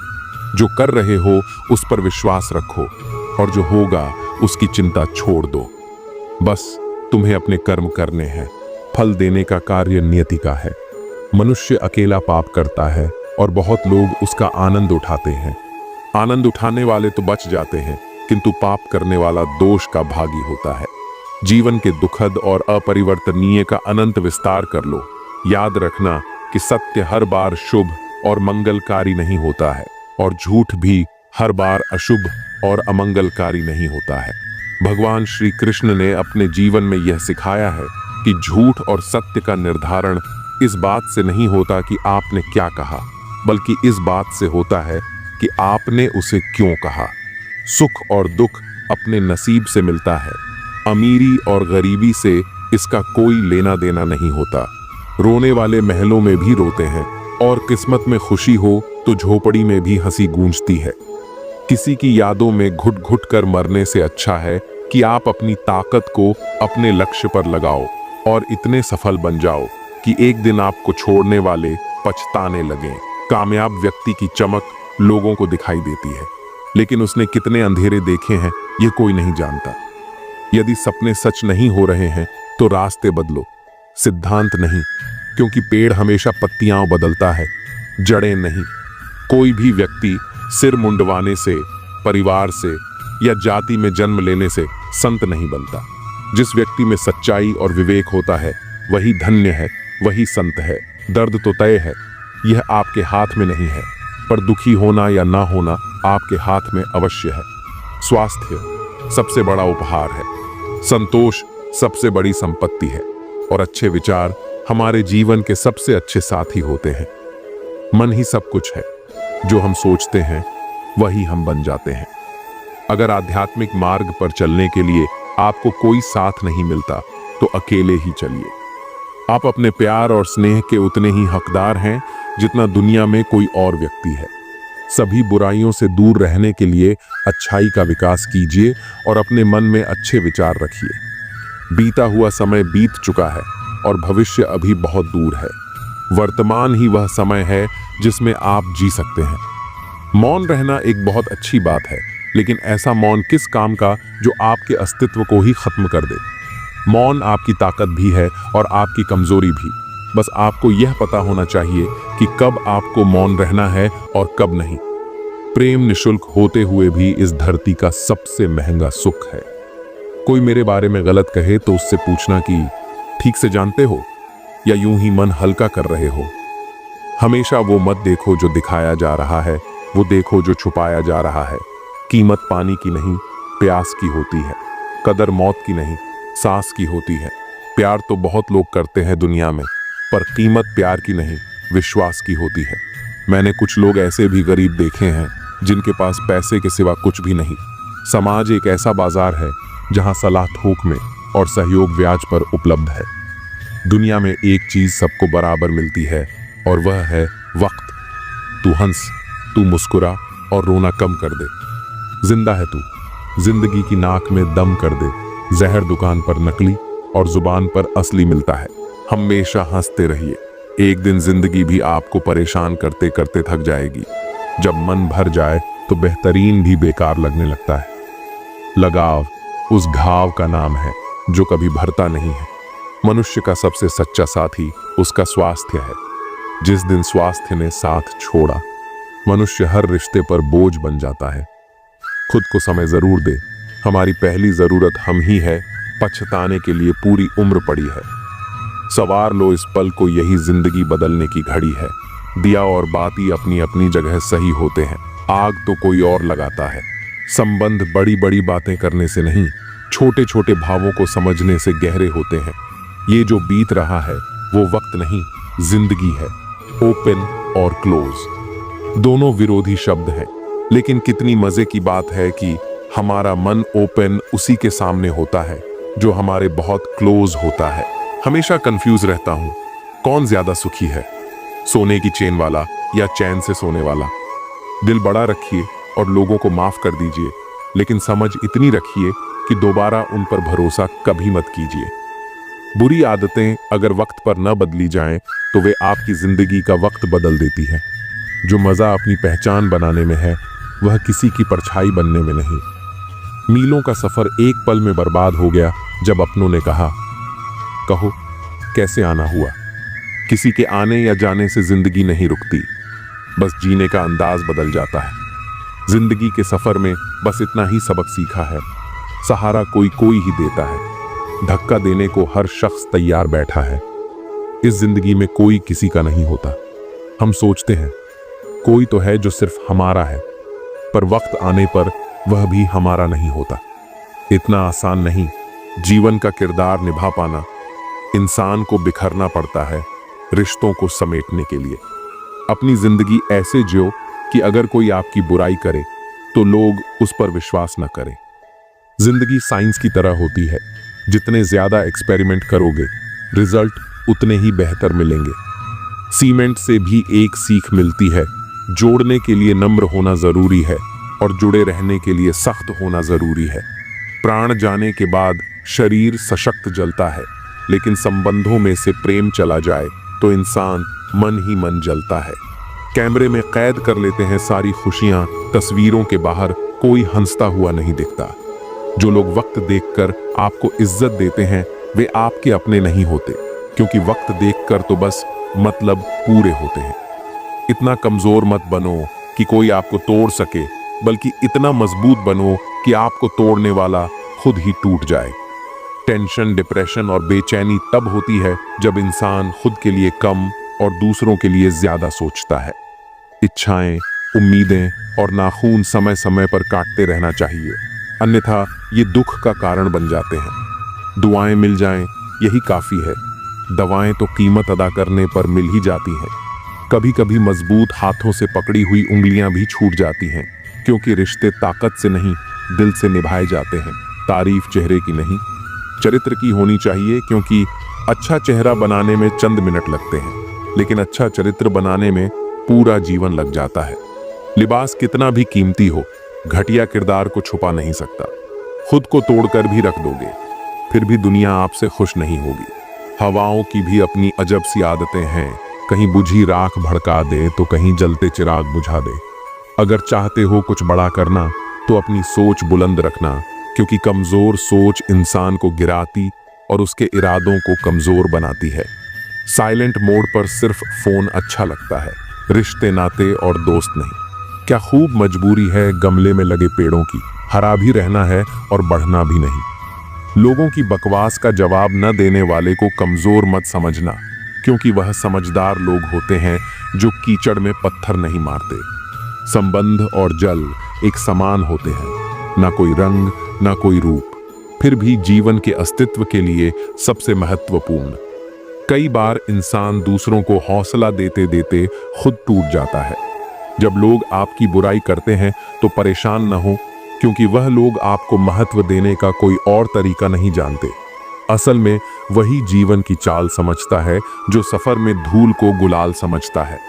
जो कर रहे हो उस पर विश्वास रखो और जो होगा उसकी चिंता छोड़ दो। बस तुम्हें अपने कर्म करने हैं, फल देने का कार्य नियति का है। मनुष्य अकेला पाप करता है और बहुत लोग उसका आनंद उठाते हैं। आनंद उठाने वाले तो बच जाते हैं, किंतु पाप करने वाला दोष का भागी होता है। जीवन के दुखद और अपरिवर्तनीय का अनंत विस्तार कर लो। याद रखना कि सत्य हर बार शुभ और मंगलकारी नहीं होता है और झूठ भी हर बार अशुभ और अमंगलकारी नहीं होता है। भगवान श्री कृष्ण ने अपने जीवन में यह सिखाया है कि झूठ और सत्य का निर्धारण इस बात से नहीं होता कि आपने क्या कहा, बल्कि इस बात से होता है कि आपने उसे क्यों कहा। सुख और दुख अपने नसीब से मिलता है। अमीरी और गरीबी से इसका कोई लेना देना नहीं होता। रोने वाले महलों में भी रोते हैं और किस्मत में खुशी हो तो झोपड़ी में भी हंसी गूंजती है। किसी की यादों में घुट घुट कर मरने से अच्छा है कि आप अपनी ताकत को अपने लक्ष्य पर लगाओ और इतने सफल बन जाओ कि एक दिन आपको छोड़ने वाले पछताने लगें। कामयाब व्यक्ति की चमक लोगों को दिखाई देती है, लेकिन उसने कितने अंधेरे देखे हैं ये कोई नहीं जानता। यदि सपने सच नहीं हो रहे हैं तो रास्ते बदलो, सिद्धांत नहीं, क्योंकि पेड़ हमेशा पत्तियां बदलता है, जड़ें नहीं। कोई भी व्यक्ति सिर मुंडवाने से, परिवार से या जाति में जन्म लेने से संत नहीं बनता। जिस व्यक्ति में सच्चाई और विवेक होता है वही धन्य है, वही संत है। दर्द तो तय है, यह आपके हाथ में नहीं है, पर दुखी होना या ना होना आपके हाथ में अवश्य है। स्वास्थ्य सबसे बड़ा उपहार है, संतोष सबसे बड़ी संपत्ति है और अच्छे विचार हमारे जीवन के सबसे अच्छे साथी होते हैं। मन ही सब कुछ है। जो हम सोचते हैं वही हम बन जाते हैं। अगर आध्यात्मिक मार्ग पर चलने के लिए आपको कोई साथ नहीं मिलता तो अकेले ही चलिए। आप अपने प्यार और स्नेह के उतने ही हकदार हैं जितना दुनिया में कोई और व्यक्ति है। सभी बुराइयों से दूर रहने के लिए अच्छाई का विकास कीजिए और अपने मन में अच्छे विचार रखिए। बीता हुआ समय बीत चुका है और भविष्य अभी बहुत दूर है। वर्तमान ही वह समय है जिसमें आप जी सकते हैं। मौन रहना एक बहुत अच्छी बात है, लेकिन ऐसा मौन किस काम का जो आपके अस्तित्व को ही खत्म कर दे। मौन आपकी ताकत भी है और आपकी कमजोरी भी। बस आपको यह पता होना चाहिए कि कब आपको मौन रहना है और कब नहीं। प्रेम निशुल्क होते हुए भी इस धरती का सबसे महंगा सुख है। कोई मेरे बारे में गलत कहे तो उससे पूछना कि ठीक से जानते हो या यूं ही मन हल्का कर रहे हो। हमेशा वो मत देखो जो दिखाया जा रहा है, वो देखो जो छुपाया जा रहा है। कीमत पानी की नहीं, प्यास की होती है। कदर मौत की नहीं, सांस की होती है। प्यार तो बहुत लोग करते हैं दुनिया में, पर कीमत प्यार की नहीं, विश्वास की होती है। मैंने कुछ लोग ऐसे भी गरीब देखे हैं जिनके पास पैसे के सिवा कुछ भी नहीं। समाज एक ऐसा बाजार है जहां सलाह थोक में और सहयोग ब्याज पर उपलब्ध है। दुनिया में एक चीज सबको बराबर मिलती है और वह है वक्त। तू हंस, तू मुस्कुरा और रोना कम कर दे। जिंदा है तू, जिंदगी की नाक में दम कर दे। जहर दुकान पर नकली और जुबान पर असली मिलता है। हमेशा हंसते रहिए। एक दिन जिंदगी भी आपको परेशान करते करते थक जाएगी। जब मन भर जाए तो बेहतरीन भी बेकार लगने लगता है। लगाव उस घाव का नाम है जो कभी भरता नहीं है। मनुष्य का सबसे सच्चा साथी उसका स्वास्थ्य है। जिस दिन स्वास्थ्य ने साथ छोड़ा, मनुष्य हर रिश्ते पर बोझ बन जाता है। खुद को समय जरूर दे। हमारी पहली जरूरत हम ही है। पछताने के लिए पूरी उम्र पड़ी है। सवार लो इस पल को, यही जिंदगी बदलने की घड़ी है। दिया और बाती अपनी अपनी जगह सही होते हैं। आग तो कोई और लगाता है। संबंध बड़ी बड़ी बातें करने से नहीं, छोटे छोटे भावों को समझने से गहरे होते हैं। ये जो बीत रहा है वो वक्त नहीं, जिंदगी है। ओपन और क्लोज दोनों विरोधी शब्द हैं, लेकिन कितनी मजे की बात है कि हमारा मन ओपन उसी के सामने होता है जो हमारे बहुत क्लोज होता है। हमेशा कंफ्यूज रहता हूं, कौन ज्यादा सुखी है, सोने की चेन वाला या चैन से सोने वाला। दिल बड़ा रखिए और लोगों को माफ कर दीजिए, लेकिन समझ इतनी रखिए कि दोबारा उन पर भरोसा कभी मत कीजिए। बुरी आदतें अगर वक्त पर न बदली जाएं तो वे आपकी जिंदगी का वक्त बदल देती है। जो मजा अपनी पहचान बनाने में है वह किसी की परछाई बनने में नहीं। मीलों का सफर एक पल में बर्बाद हो गया जब अपनों ने कहा, कहो कैसे आना हुआ। किसी के आने या जाने से जिंदगी नहीं रुकती, बस जीने का अंदाज बदल जाता है। जिंदगी के सफर में बस इतना ही सबक सीखा है, सहारा कोई कोई ही देता है। धक्का देने को हर शख्स तैयार बैठा है। इस जिंदगी में कोई किसी का नहीं होता। हम सोचते हैं कोई तो है जो सिर्फ हमारा है, पर वक्त आने पर वह भी हमारा नहीं होता। इतना आसान नहीं जीवन का किरदार निभा पाना। इंसान को बिखरना पड़ता है रिश्तों को समेटने के लिए। अपनी जिंदगी ऐसे जियो कि अगर कोई आपकी बुराई करे तो लोग उस पर विश्वास न करें। जिंदगी साइंस की तरह होती है, जितने ज्यादा एक्सपेरिमेंट करोगे रिजल्ट उतने ही बेहतर मिलेंगे। सीमेंट से भी एक सीख मिलती है, जोड़ने के लिए नम्र होना जरूरी है और जुड़े रहने के लिए सख्त होना जरूरी है। प्राण जाने के बाद शरीर सशक्त जलता है, लेकिन संबंधों में से प्रेम चला जाए तो इंसान मन ही मन जलता है। कैमरे में कैद कर लेते हैं सारी खुशियां, तस्वीरों के बाहर कोई हंसता हुआ नहीं दिखता। जो लोग वक्त देखकर आपको इज्जत देते हैं वे आपके अपने नहीं होते, क्योंकि वक्त देखकर तो बस मतलब पूरे होते हैं। इतना कमजोर मत बनो कि कोई आपको तोड़ सके, बल्कि इतना मजबूत बनो कि आपको तोड़ने वाला खुद ही टूट जाए। टेंशन, डिप्रेशन और बेचैनी तब होती है जब इंसान खुद के लिए कम और दूसरों के लिए ज्यादा सोचता है। इच्छाएं, उम्मीदें और नाखून समय समय पर काटते रहना चाहिए, अन्यथा ये दुख का कारण बन जाते हैं। दुआएं मिल जाएं यही काफी है, दवाएं तो कीमत अदा करने पर मिल ही जाती हैं। कभी कभी मजबूत हाथों से पकड़ी हुई उंगलियां भी छूट जाती हैं, क्योंकि रिश्ते ताकत से नहीं दिल से निभाए जाते हैं। तारीफ चेहरे की नहीं, चरित्र की होनी चाहिए, क्योंकि अच्छा चेहरा बनाने में चंद मिनट लगते हैं, लेकिन अच्छा चरित्र बनाने में पूरा जीवन लग जाता है। लिबास कितना भी कीमती हो, घटिया किरदार को छुपा नहीं सकता। खुद को तोड़कर भी रख दोगे, फिर भी दुनिया आपसे खुश नहीं होगी। हवाओं की भी अपनी अजब सी आदतें हैं, कहीं बुझी राख भड़का दे तो कहीं जलते चिराग बुझा दे। अगर चाहते हो कुछ बड़ा करना तो अपनी सोच बुलंद रखना, क्योंकि कमजोर सोच इंसान को गिराती और उसके इरादों को कमजोर बनाती है। साइलेंट मोड पर सिर्फ फोन अच्छा लगता है, रिश्ते नाते और दोस्त नहीं। क्या खूब मजबूरी है गमले में लगे पेड़ों की, हरा भी रहना है और बढ़ना भी नहीं। लोगों की बकवास का जवाब न देने वाले को कमजोर मत समझना, क्योंकि वह समझदार लोग होते हैं जो कीचड़ में पत्थर नहीं मारते। संबंध और जल एक समान होते हैं, ना कोई रंग ना कोई रूप, फिर भी जीवन के अस्तित्व के लिए सबसे महत्वपूर्ण। कई बार इंसान दूसरों को हौसला देते देते खुद टूट जाता है। जब लोग आपकी बुराई करते हैं तो परेशान न हो, क्योंकि वह लोग आपको महत्व देने का कोई और तरीका नहीं जानते। असल में वही जीवन की चाल समझता है जो सफर में धूल को गुलाल समझता है।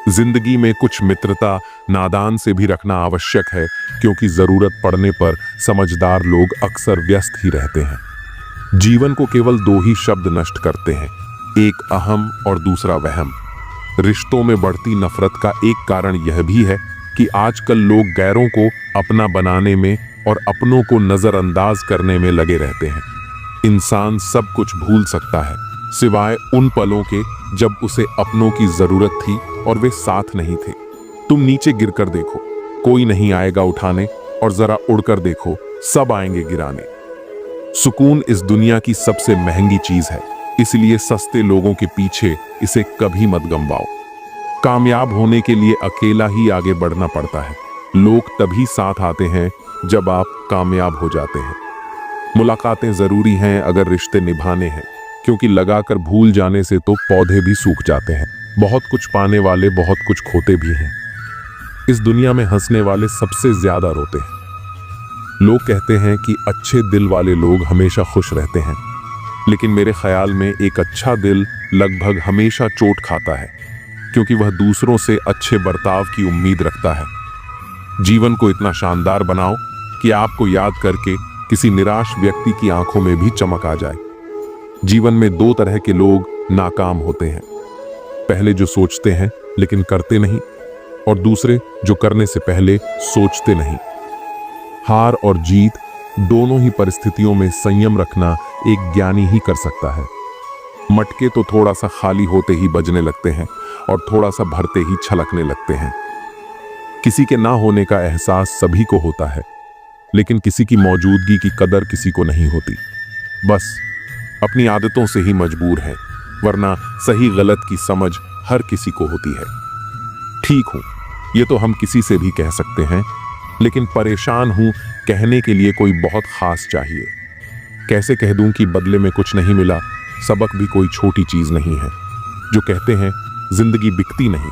जिंदगी में कुछ मित्रता नादान से भी रखना आवश्यक है, क्योंकि जरूरत पड़ने पर समझदार लोग अक्सर व्यस्त ही रहते हैं। जीवन को केवल दो ही शब्द नष्ट करते हैं, एक अहम और दूसरा वहम। रिश्तों में बढ़ती नफरत का एक कारण यह भी है कि आजकल लोग गैरों को अपना बनाने में और अपनों को नजरअंदाज करने में लगे रहते हैं। इंसान सब कुछ भूल सकता है, सिवाय उन पलों के जब उसे अपनों की जरूरत थी और वे साथ नहीं थे। तुम नीचे गिरकर देखो, कोई नहीं आएगा उठाने, और जरा उड़कर देखो, सब आएंगे गिराने। सुकून इस दुनिया की सबसे महंगी चीज है, इसलिए सस्ते लोगों के पीछे इसे कभी मत गंवाओ। कामयाब होने के लिए अकेला ही आगे बढ़ना पड़ता है। लोग तभी साथ आते हैं जब आप कामयाब हो जाते हैं। मुलाकातें जरूरी हैं अगर रिश्ते निभाने हैं, क्योंकि लगाकर भूल जाने से तो पौधे भी सूख जाते हैं। बहुत कुछ पाने वाले बहुत कुछ खोते भी हैं। इस दुनिया में हंसने वाले सबसे ज्यादा रोते हैं। लोग कहते हैं कि अच्छे दिल वाले लोग हमेशा खुश रहते हैं, लेकिन मेरे ख्याल में एक अच्छा दिल लगभग हमेशा चोट खाता है, क्योंकि वह दूसरों से अच्छे बर्ताव की उम्मीद रखता है। जीवन को इतना शानदार बनाओ कि आपको याद करके किसी निराश व्यक्ति की आंखों में भी चमक आ जाए। जीवन में दो तरह के लोग नाकाम होते हैं, पहले जो सोचते हैं लेकिन करते नहीं, और दूसरे जो करने से पहले सोचते नहीं। हार और जीत दोनों ही परिस्थितियों में संयम रखना एक ज्ञानी ही कर सकता है। मटके तो थोड़ा सा खाली होते ही बजने लगते हैं और थोड़ा सा भरते ही छलकने लगते हैं। किसी के ना होने का एहसास सभी को होता है, लेकिन किसी की मौजूदगी की कदर किसी को नहीं होती। बस अपनी आदतों से ही मजबूर है, वरना सही गलत की समझ हर किसी को होती है। ठीक हूं, ये तो हम किसी से भी कह सकते हैं, लेकिन परेशान हूं कहने के लिए कोई बहुत खास चाहिए। कैसे कह दूं कि बदले में कुछ नहीं मिला, सबक भी कोई छोटी चीज नहीं है। जो कहते हैं जिंदगी बिकती नहीं,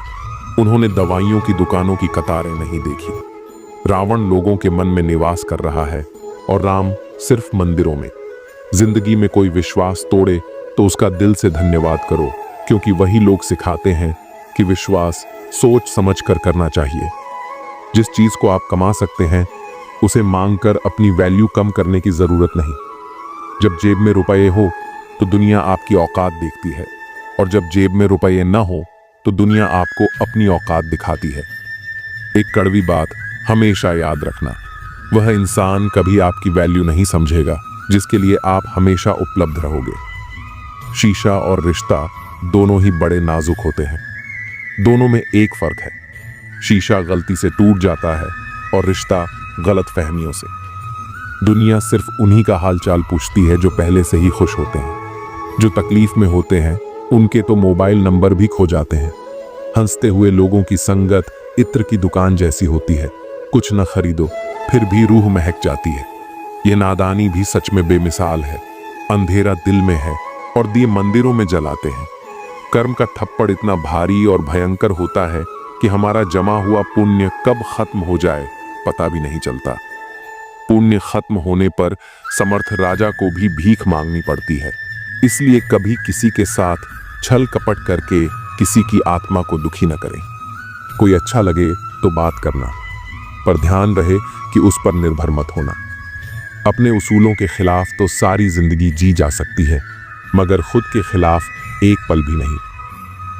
उन्होंने दवाइयों की दुकानों की कतारें नहीं देखी। रावण लोगों के मन में निवास कर रहा है और राम सिर्फ मंदिरों में। जिंदगी में कोई विश्वास तोड़े तो उसका दिल से धन्यवाद करो, क्योंकि वही लोग सिखाते हैं कि विश्वास सोच समझ कर करना चाहिए। जिस चीज को आप कमा सकते हैं उसे मांगकर अपनी वैल्यू कम करने की जरूरत नहीं। जब जेब में रुपए हो तो दुनिया आपकी औकात देखती है, और जब जेब में रुपए न हो तो दुनिया आपको अपनी औकात दिखाती है। एक कड़वी बात हमेशा याद रखना, वह इंसान कभी आपकी वैल्यू नहीं समझेगा जिसके लिए आप हमेशा उपलब्ध रहोगे। शीशा और रिश्ता दोनों ही बड़े नाजुक होते हैं। दोनों में एक फर्क है, शीशा गलती से टूट जाता है और रिश्ता गलत फहमियों से। दुनिया सिर्फ उन्हीं का हालचाल पूछती है जो पहले से ही खुश होते हैं। जो तकलीफ में होते हैं उनके तो मोबाइल नंबर भी खो जाते हैं। हंसते हुए लोगों की संगत इत्र की दुकान जैसी होती है, कुछ न खरीदो फिर भी रूह महक जाती है। यह नादानी भी सच में बेमिसाल है। अंधेरा दिल में है और दिए मंदिरों में जलाते हैं। कर्म का थप्पड़ इतना भारी और भयंकर होता है कि हमारा जमा हुआ पुण्य कब खत्म हो जाए पता भी नहीं चलता। पुण्य खत्म होने पर समर्थ राजा को भी भीख मांगनी पड़ती है। इसलिए कभी किसी के साथ छल कपट करके किसी की आत्मा को दुखी न करें। कोई अच्छा लगे तो बात करना, पर ध्यान रहे कि उस पर निर्भर मत होना। अपने उसूलों के खिलाफ तो सारी जिंदगी जी जा सकती है, मगर खुद के खिलाफ एक पल भी नहीं।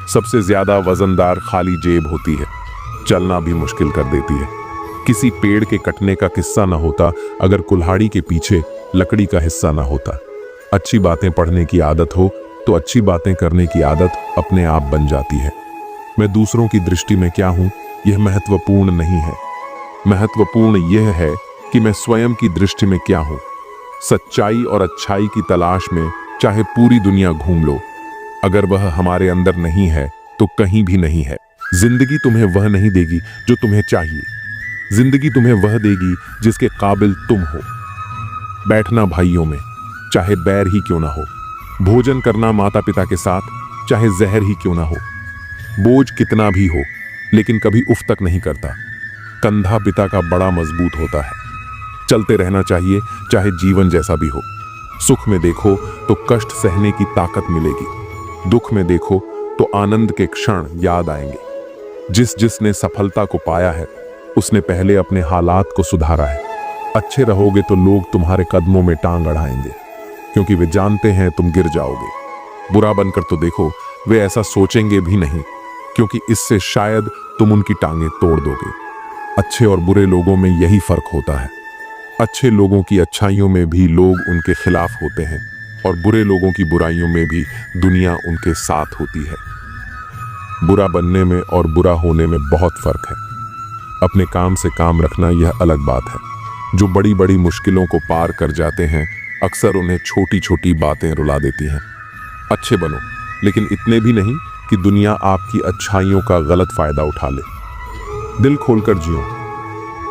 सबसे ज्यादा वजनदार खाली जेब होती है, चलना भी मुश्किल कर देती है। किसी पेड़ के कटने का किस्सा ना होता अगर कुल्हाड़ी के पीछे लकड़ी का हिस्सा ना होता। अच्छी बातें पढ़ने की आदत हो तो अच्छी बातें करने की आदत अपने आप बन जाती है। मैं दूसरों की दृष्टि में क्या हूं यह महत्वपूर्ण नहीं है। महत्वपूर्ण यह है कि मैं स्वयं की दृष्टि में क्या हूं। सच्चाई और अच्छाई की तलाश में चाहे पूरी दुनिया घूम लो, अगर वह हमारे अंदर नहीं है तो कहीं भी नहीं है। जिंदगी तुम्हें वह नहीं देगी जो तुम्हें चाहिए। जिंदगी तुम्हें वह देगी जिसके काबिल तुम हो। बैठना भाइयों में, चाहे बैर ही क्यों ना हो। भोजन करना माता पिता के साथ, चाहे जहर ही क्यों ना हो। बोझ कितना भी हो लेकिन कभी उफ तक नहीं करता। कंधा पिता का बड़ा मजबूत होता है। चलते रहना चाहिए चाहे जीवन जैसा भी हो। सुख में देखो तो कष्ट सहने की ताकत मिलेगी, दुख में देखो तो आनंद के क्षण याद आएंगे। जिसने सफलता को पाया है उसने पहले अपने हालात को सुधारा है। अच्छे रहोगे तो लोग तुम्हारे कदमों में टांग अड़ाएंगे, क्योंकि वे जानते हैं तुम गिर जाओगे। बुरा बनकर तो देखो, वे ऐसा सोचेंगे भी नहीं, क्योंकि इससे शायद तुम उनकी टांगें तोड़ दोगे। अच्छे और बुरे लोगों में यही फर्क होता है। अच्छे लोगों की अच्छाइयों में भी लोग उनके खिलाफ होते हैं और बुरे लोगों की बुराइयों में भी दुनिया उनके साथ होती है। बुरा बनने में और बुरा होने में बहुत फर्क है। अपने काम से काम रखना यह अलग बात है। जो बड़ी बड़ी मुश्किलों को पार कर जाते हैं अक्सर उन्हें छोटी छोटी बातें रुला देती हैं। अच्छे बनो, लेकिन इतने भी नहीं कि दुनिया आपकी अच्छाइयों का गलत फायदा उठा ले। दिल खोलकर जियो।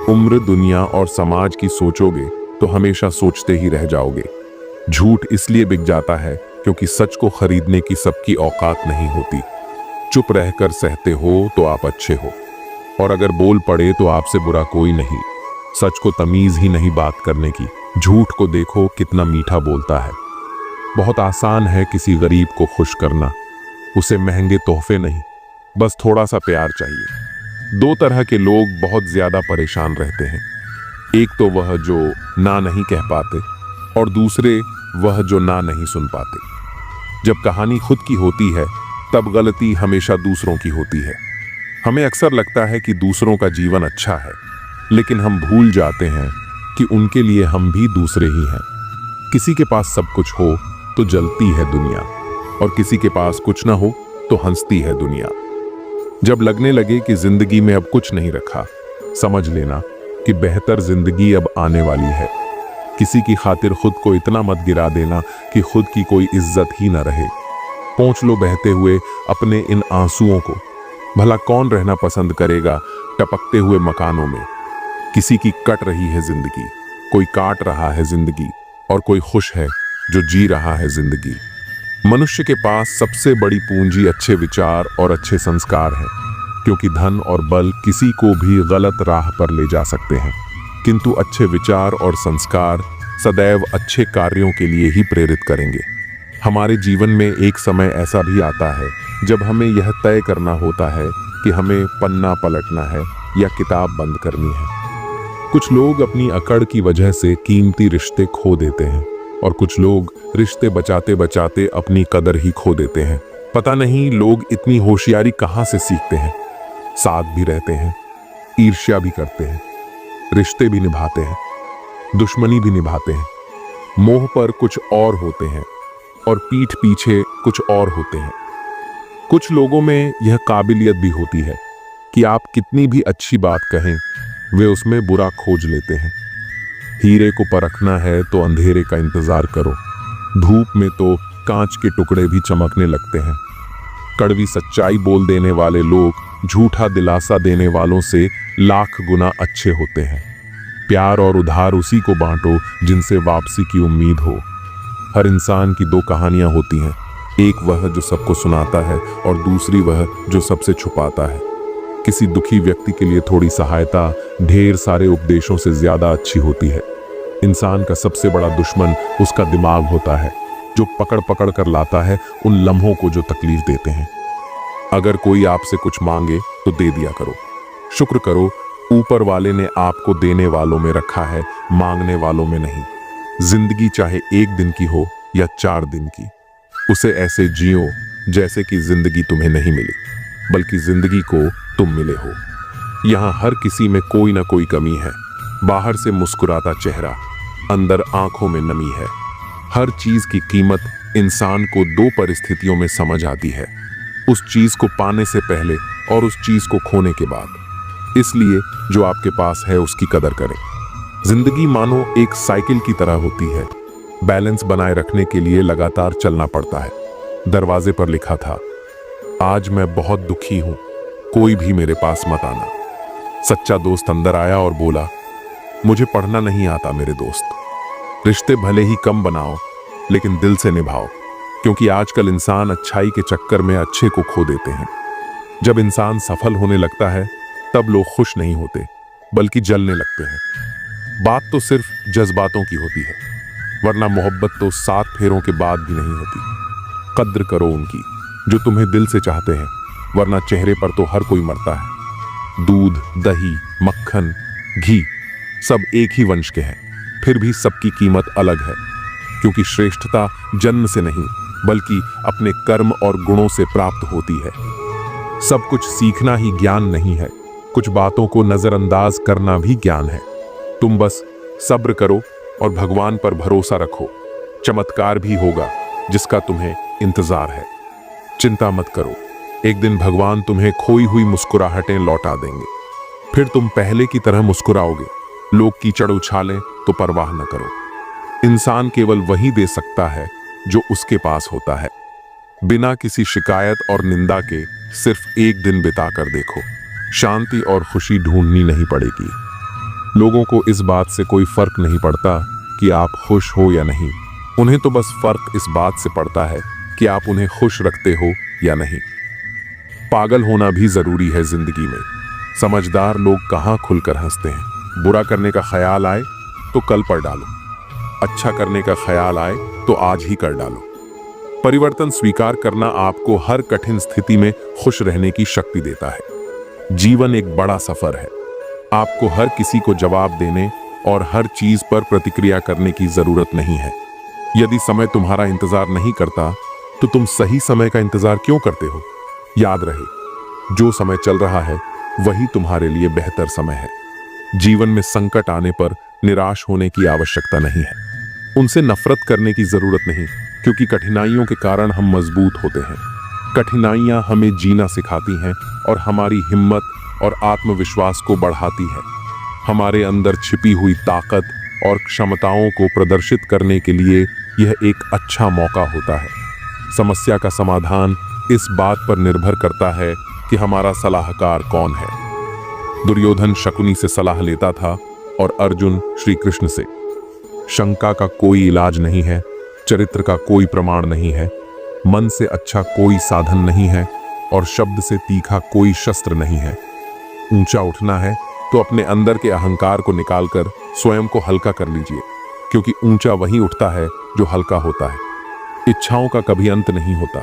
उम्र, दुनिया और समाज की सोचोगे तो हमेशा सोचते ही रह जाओगे। झूठ इसलिए बिक जाता है क्योंकि सच को खरीदने की सबकी औकात नहीं होती। चुप रहकर सहते हो तो आप अच्छे हो, और अगर बोल पड़े तो आपसे बुरा कोई नहीं। सच को तमीज ही नहीं बात करने की। झूठ को देखो कितना मीठा बोलता है। बहुत आसान है किसी गरीब को खुश करना। उसे महंगे तोहफे नहीं, बस थोड़ा सा प्यार चाहिए। दो तरह के लोग बहुत ज्यादा परेशान रहते हैं। एक तो वह जो ना नहीं कह पाते, और दूसरे वह जो ना नहीं सुन पाते। जब कहानी खुद की होती है तब गलती हमेशा दूसरों की होती है। हमें अक्सर लगता है कि दूसरों का जीवन अच्छा है, लेकिन हम भूल जाते हैं कि उनके लिए हम भी दूसरे ही हैं। किसी के पास सब कुछ हो तो जलती है दुनिया, और किसी के पास कुछ ना हो तो हंसती है दुनिया। जब लगने लगे कि जिंदगी में अब कुछ नहीं रखा, समझ लेना कि बेहतर जिंदगी अब आने वाली है। किसी की खातिर खुद को इतना मत गिरा देना कि खुद की कोई इज्जत ही ना रहे। पहुंच लो बहते हुए अपने इन आंसुओं को। भला कौन रहना पसंद करेगा टपकते हुए मकानों में। किसी की कट रही है जिंदगी, कोई काट रहा है जिंदगी, और कोई खुश है जो जी रहा है जिंदगी। मनुष्य के पास सबसे बड़ी पूंजी अच्छे विचार और अच्छे संस्कार है, क्योंकि धन और बल किसी को भी गलत राह पर ले जा सकते हैं, किंतु अच्छे विचार और संस्कार सदैव अच्छे कार्यों के लिए ही प्रेरित करेंगे। हमारे जीवन में एक समय ऐसा भी आता है जब हमें यह तय करना होता है कि हमें पन्ना पलटना है या किताब बंद करनी है। कुछ लोग अपनी अकड़ की वजह से कीमती रिश्ते खो देते हैं, और कुछ लोग रिश्ते बचाते बचाते अपनी कदर ही खो देते हैं। पता नहीं लोग इतनी होशियारी कहाँ से सीखते हैं। साथ भी रहते हैं, ईर्ष्या भी करते हैं, रिश्ते भी निभाते हैं, दुश्मनी भी निभाते हैं। मोह पर कुछ और होते हैं और पीठ पीछे कुछ और होते हैं। कुछ लोगों में यह काबिलियत भी होती है कि आप कितनी भी अच्छी बात कहें, वे उसमें बुरा खोज लेते हैं। हीरे को परखना है तो अंधेरे का इंतजार करो। धूप में तो कांच के टुकड़े भी चमकने लगते हैं। कड़वी सच्चाई बोल देने वाले लोग झूठा दिलासा देने वालों से लाख गुना अच्छे होते हैं। प्यार और उधार उसी को बांटो जिनसे वापसी की उम्मीद हो। हर इंसान की दो कहानियां होती हैं, एक वह जो सबको सुनाता है और दूसरी वह जो सबसे छुपाता है। किसी दुखी व्यक्ति के लिए थोड़ी सहायता ढेर सारे उपदेशों से ज्यादा अच्छी होती है। इंसान का सबसे बड़ा दुश्मन उसका दिमाग होता है, जो पकड़ पकड़ कर लाता है उन लम्हों को जो तकलीफ देते हैं। अगर कोई आपसे कुछ मांगे तो दे दिया करो। शुक्र करो, ऊपर वाले ने आपको देने वालों में रखा है, मांगने वालों में नहीं। जिंदगी चाहे 1 दिन की हो या 4 दिन की, उसे ऐसे जियो जैसे कि जिंदगी तुम्हें नहीं मिली, बल्कि जिंदगी को तुम मिले हो। यहाँ हर किसी में कोई ना कोई कमी है। बाहर से मुस्कुराता चेहरा, अंदर आंखों में नमी है। हर चीज की कीमत इंसान को 2 परिस्थितियों में समझ आती है, उस चीज को पाने से पहले और उस चीज को खोने के बाद। इसलिए जो आपके पास है उसकी कदर करें। जिंदगी मानो एक साइकिल की तरह होती है, बैलेंस बनाए रखने के लिए लगातार चलना पड़ता है। दरवाजे पर लिखा था, आज मैं बहुत दुखी हूं, कोई भी मेरे पास मत आना। सच्चा दोस्त अंदर आया और बोला, मुझे पढ़ना नहीं आता मेरे दोस्त। रिश्ते भले ही कम बनाओ लेकिन दिल से निभाओ, क्योंकि आजकल इंसान अच्छाई के चक्कर में अच्छे को खो देते हैं। जब इंसान सफल होने लगता है तब लोग खुश नहीं होते बल्कि जलने लगते हैं। बात तो सिर्फ जज्बातों की होती है, वरना मोहब्बत तो 7 फेरों के बाद भी नहीं होती। कद्र करो उनकी जो तुम्हें दिल से चाहते हैं, वरना चेहरे पर तो हर कोई मरता है। दूध, दही, मक्खन, घी सब एक ही वंश के हैं, फिर भी सबकी कीमत अलग है, क्योंकि श्रेष्ठता जन्म से नहीं बल्कि अपने कर्म और गुणों से प्राप्त होती है। सब कुछ सीखना ही ज्ञान नहीं है, कुछ बातों को नजरअंदाज करना भी ज्ञान है। तुम बस सब्र करो और भगवान पर भरोसा रखो, चमत्कार भी होगा जिसका तुम्हें इंतजार है। चिंता मत करो, एक दिन भगवान तुम्हें खोई हुई मुस्कुराहटें लौटा देंगे, फिर तुम पहले की तरह मुस्कुराओगे। लोग कीचड़ उछालें तो परवाह न करो। इंसान केवल वही दे सकता है जो उसके पास होता है। बिना किसी शिकायत और निंदा के सिर्फ एक दिन बिता कर देखो, शांति और खुशी ढूंढनी नहीं पड़ेगी। लोगों को इस बात से कोई फर्क नहीं पड़ता कि आप खुश हो या नहीं, उन्हें तो बस फर्क इस बात से पड़ता है कि आप उन्हें खुश रखते हो या नहीं। पागल होना भी जरूरी है जिंदगी में। समझदार लोग कहाँ खुलकर हंसते हैं। बुरा करने का ख्याल आए तो कल पर डालो, अच्छा करने का ख्याल आए तो आज ही कर डालो। परिवर्तन स्वीकार करना आपको हर कठिन स्थिति में खुश रहने की शक्ति देता है। जीवन एक बड़ा सफर है, आपको हर किसी को जवाब देने और हर चीज पर प्रतिक्रिया करने की जरूरत नहीं है। यदि समय तुम्हारा इंतजार नहीं करता तो तुम सही समय का इंतजार क्यों करते हो? याद रहे, जो समय चल रहा है वही तुम्हारे लिए बेहतर समय है। जीवन में संकट आने पर निराश होने की आवश्यकता नहीं है, उनसे नफरत करने की जरूरत नहीं, क्योंकि कठिनाइयों के कारण हम मजबूत होते हैं। कठिनाइयां हमें जीना सिखाती हैं और हमारी हिम्मत और आत्मविश्वास को बढ़ाती है। हमारे अंदर छिपी हुई ताकत और क्षमताओं को प्रदर्शित करने के लिए यह एक अच्छा मौका होता है। समस्या का समाधान इस बात पर निर्भर करता है कि हमारा सलाहकार कौन है। दुर्योधन शकुनी से सलाह लेता था और अर्जुन श्री कृष्ण से। शंका का कोई इलाज नहीं है, चरित्र का कोई प्रमाण नहीं है, मन से अच्छा कोई साधन नहीं है और शब्द से तीखा कोई शस्त्र नहीं है। ऊंचा उठना है तो अपने अंदर के अहंकार को निकालकर स्वयं को हल्का कर लीजिए, क्योंकि ऊंचा वही उठता है जो हल्का होता है। इच्छाओं का कभी अंत नहीं होता।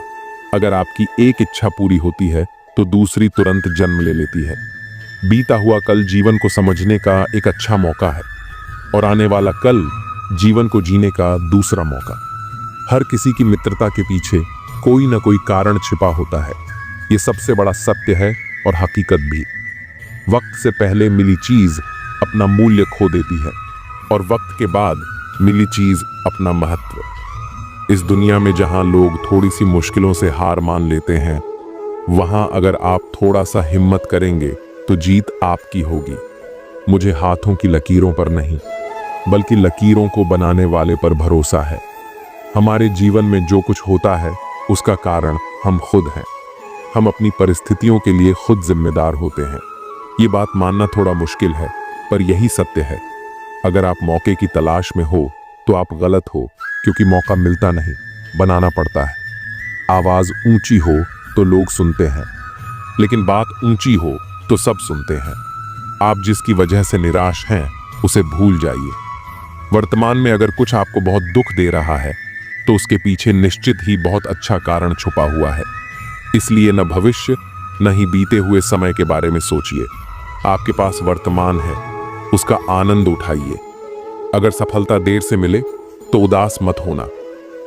अगर आपकी एक इच्छा पूरी होती है तो दूसरी तुरंत जन्म ले लेती है। बीता हुआ कल जीवन को समझने का एक अच्छा मौका है और आने वाला कल जीवन को जीने का दूसरा मौका। हर किसी की मित्रता के पीछे कोई ना कोई कारण छिपा होता है, ये सबसे बड़ा सत्य है और हकीकत भी। वक्त से पहले मिली चीज अपना मूल्य खो देती है और वक्त के बाद मिली चीज अपना महत्व। इस दुनिया में जहां लोग थोड़ी सी मुश्किलों से हार मान लेते हैं, वहां अगर आप थोड़ा सा हिम्मत करेंगे तो जीत आपकी होगी। मुझे हाथों की लकीरों पर नहीं बल्कि लकीरों को बनाने वाले पर भरोसा है। हमारे जीवन में जो कुछ होता है उसका कारण हम खुद हैं। हम अपनी परिस्थितियों के लिए खुद जिम्मेदार होते हैं। ये बात मानना थोड़ा मुश्किल है, पर यही सत्य है। अगर आप मौके की तलाश में हो तो आप गलत हो, क्योंकि मौका मिलता नहीं, बनाना पड़ता है। आवाज ऊंची हो तो लोग सुनते हैं, लेकिन बात ऊंची हो तो सब सुनते हैं। आप जिसकी वजह से निराश हैं उसे भूल जाइए। वर्तमान में अगर कुछ आपको बहुत दुख दे रहा है तो उसके पीछे निश्चित ही बहुत अच्छा कारण छुपा हुआ है। इसलिए न भविष्य न ही बीते हुए समय के बारे में सोचिए। आपके पास वर्तमान है, उसका आनंद उठाइए। अगर सफलता देर से मिले तो उदास मत होना,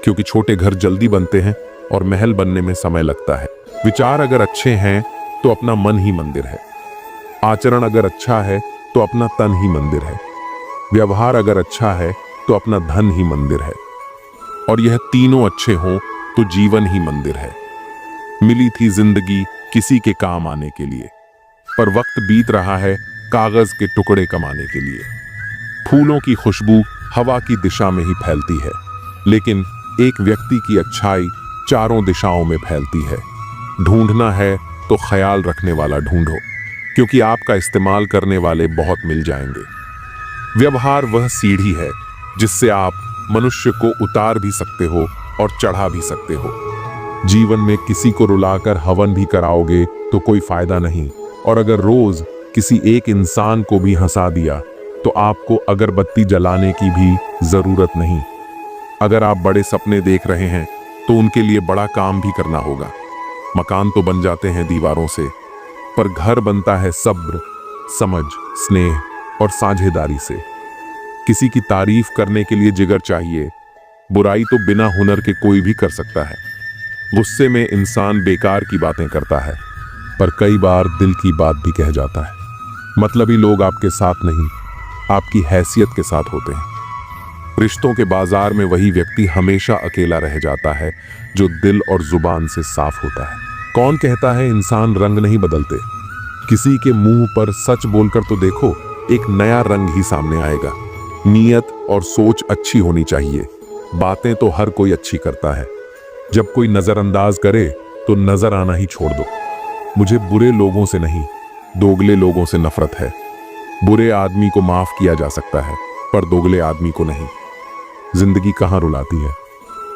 क्योंकि छोटे घर जल्दी बनते हैं और महल बनने में समय लगता है। विचार अगर अच्छे हैं तो अपना मन ही मंदिर है। आचरण अगर अच्छा है तो अपना तन ही मंदिर है। व्यवहार अगर अच्छा है तो अपना धन ही मंदिर है। और यह तीनों अच्छे हों तो जीवन ही मंदिर है। मिली थी जिंदगी किसी के काम आने के लिए, पर वक्त बीत रहा है कागज के टुकड़े कमाने के लिए। फूलों की खुशबू हवा की दिशा में ही फैलती है, लेकिन एक व्यक्ति की अच्छाई चारों दिशाओं में फैलती है। ढूंढना है तो ख्याल रखने वाला ढूंढो, क्योंकि आपका इस्तेमाल करने वाले बहुत मिल जाएंगे। व्यवहार वह सीढ़ी है जिससे आप मनुष्य को उतार भी सकते हो और चढ़ा भी सकते हो। जीवन में किसी को रुलाकर हवन भी कराओगे तो कोई फायदा नहीं, और अगर रोज किसी एक इंसान को भी हंसा दिया तो आपको अगरबत्ती जलाने की भी जरूरत नहीं। अगर आप बड़े सपने देख रहे हैं तो उनके लिए बड़ा काम भी करना होगा। मकान तो बन जाते हैं दीवारों से, पर घर बनता है सब्र, समझ, स्नेह और साझेदारी से। किसी की तारीफ करने के लिए जिगर चाहिए। बुराई तो बिना हुनर के कोई भी कर सकता है। गुस्से में इंसान बेकार की बातें करता है, पर कई बार दिल की बात भी कह जाता है। मतलबी लोग आपके साथ नहीं, आपकी हैसियत के साथ होते हैं। रिश्तों के बाजार में वही व्यक्ति हमेशा अकेला रह जाता है जो दिल और जुबान से साफ होता है। कौन कहता है इंसान रंग नहीं बदलते? किसी के मुंह पर सच बोलकर तो देखो, एक नया रंग ही सामने आएगा। नीयत और सोच अच्छी होनी चाहिए। बातें तो हर कोई अच्छी करता है। जब कोई नजरअंदाज करे तो नजर आना ही छोड़ दो। मुझे बुरे लोगों से नहीं, दोगले लोगों से नफरत है। बुरे आदमी को माफ किया जा सकता है, पर दोगले आदमी को नहीं। जिंदगी कहाँ रुलाती है?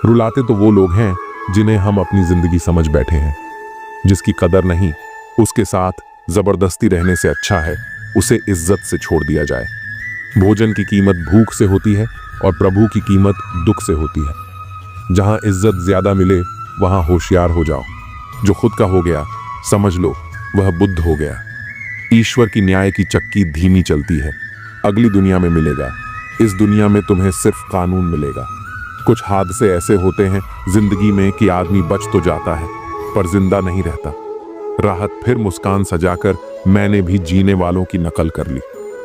रुलाते तो वो लोग हैं जिन्हें हम अपनी जिंदगी समझ बैठे हैं। जिसकी कदर नहीं, उसके साथ जबरदस्ती रहने से अच्छा है उसे इज्जत से छोड़ दिया जाए। भोजन की कीमत भूख से होती है और प्रभु की कीमत दुख से होती है। जहां इज्जत ज्यादा मिले वहां होशियार हो जाओ। जो खुद का हो गया समझ लो वह बुद्ध हो गया। ईश्वर की न्याय की चक्की धीमी चलती है। अगली दुनिया में मिलेगा, इस दुनिया में तुम्हें सिर्फ कानून मिलेगा। कुछ हादसे ऐसे होते हैं जिंदगी में कि आदमी बच तो जाता है पर जिंदा नहीं रहता। राहत फिर मुस्कान सजाकर मैंने भी जीने वालों की नकल कर ली।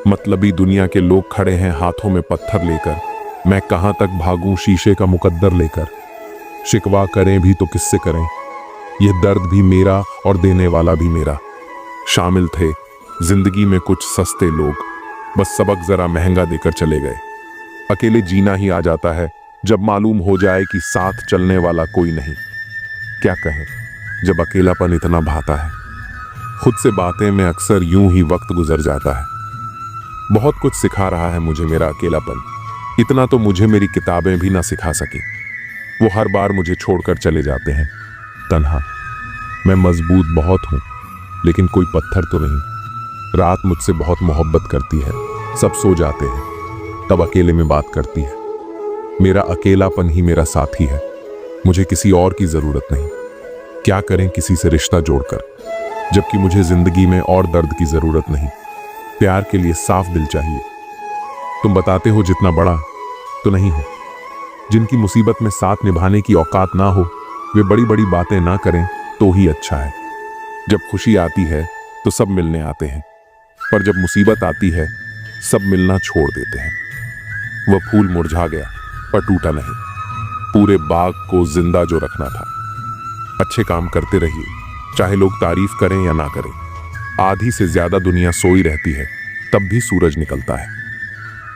मतलबी दुनिया के लोग खड़े हैं हाथों में पत्थर लेकर। मैं कहां तक भागूं शीशे का मुकद्दर लेकर। शिकवा करें भी तो किससे करें? यह दर्द भी मेरा और देने वाला भी मेरा। शामिल थे जिंदगी में कुछ सस्ते लोग, बस सबक जरा महंगा देकर चले गए। अकेले जीना ही आ जाता है जब मालूम हो जाए कि साथ चलने वाला कोई नहीं। क्या कहें जब अकेलापन इतना भाता है। खुद से बातें में अक्सर यूं ही वक्त गुजर जाता है। बहुत कुछ सिखा रहा है मुझे मेरा अकेलापन। इतना तो मुझे मेरी किताबें भी ना सिखा सकी। वो हर बार मुझे छोड़कर चले जाते हैं तन्हा। मैं मजबूत बहुत हूं, लेकिन कोई पत्थर तो नहीं। रात मुझसे बहुत मोहब्बत करती है। सब सो जाते हैं, तब अकेले में बात करती है। मेरा अकेलापन ही मेरा साथी है। मुझे किसी और की जरूरत नहीं। क्या करें किसी से रिश्ता जोड़कर, जबकि मुझे जिंदगी में और दर्द की जरूरत नहीं। प्यार के लिए साफ दिल चाहिए। तुम बताते हो जितना बड़ा, तो नहीं हो। जिनकी मुसीबत में साथ निभाने की औकात ना हो, वे बड़ी बड़ी बातें ना करें तो ही अच्छा है। जब खुशी आती है तो सब मिलने आते हैं, पर जब मुसीबत आती है सब मिलना छोड़ देते हैं। वह फूल मुरझा गया पर टूटा नहीं। पूरे बाग को जिंदा जो रखना था। अच्छे काम करते रहिए, चाहे लोग तारीफ करें या ना करें। आधी से ज्यादा दुनिया सोई रहती है, तब भी सूरज निकलता है।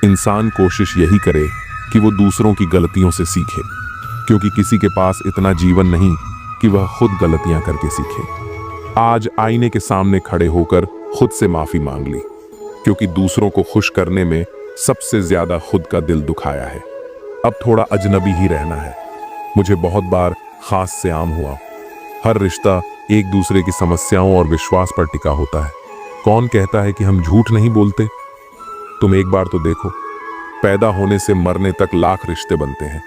इंसान कोशिश यही करे कि वो दूसरों की गलतियों से सीखे, क्योंकि किसी के पास इतना जीवन नहीं कि वह खुद गलतियां करके सीखे। आज आईने के सामने खड़े होकर खुद से माफी मांग ली, क्योंकि दूसरों को खुश करने में सबसे ज्यादा खुद का दिल दुखाया है। अब थोड़ा अजनबी ही रहना है। मुझे बहुत बार खास से आम हुआ। हर रिश्ता एक दूसरे की समस्याओं और विश्वास पर टिका होता है। कौन कहता है कि हम झूठ नहीं बोलते? तुम एक बार तो देखो, पैदा होने से मरने तक लाख रिश्ते बनते हैं,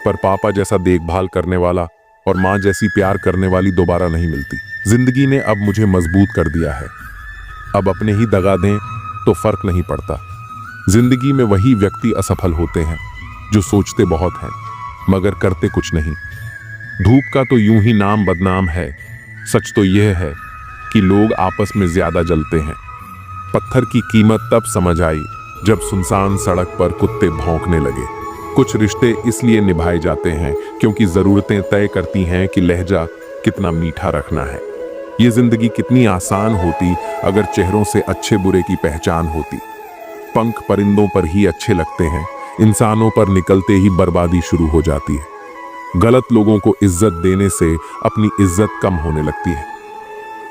पर पापा जैसा देखभाल करने वाला और माँ जैसी प्यार करने वाली दोबारा नहीं मिलती। जिंदगी ने अब मुझे मजबूत कर दिया है। अब अपने ही दगा दें तो फर्क नहीं पड़ता। जिंदगी में वही व्यक्ति असफल होते हैं जो सोचते बहुत हैं मगर करते कुछ नहीं। धूप का तो यूं ही नाम बदनाम है। सच तो यह है कि लोग आपस में ज्यादा जलते हैं। पत्थर की कीमत तब समझ आई जब सुनसान सड़क पर कुत्ते भौंकने लगे। कुछ रिश्ते इसलिए निभाए जाते हैं क्योंकि जरूरतें तय करती हैं कि लहजा कितना मीठा रखना है। ये जिंदगी कितनी आसान होती अगर चेहरों से अच्छे बुरे की पहचान होती। पंख परिंदों पर ही अच्छे लगते हैं, इंसानों पर निकलते ही बर्बादी शुरू हो जाती है। गलत लोगों को इज्जत देने से अपनी इज्जत कम होने लगती है।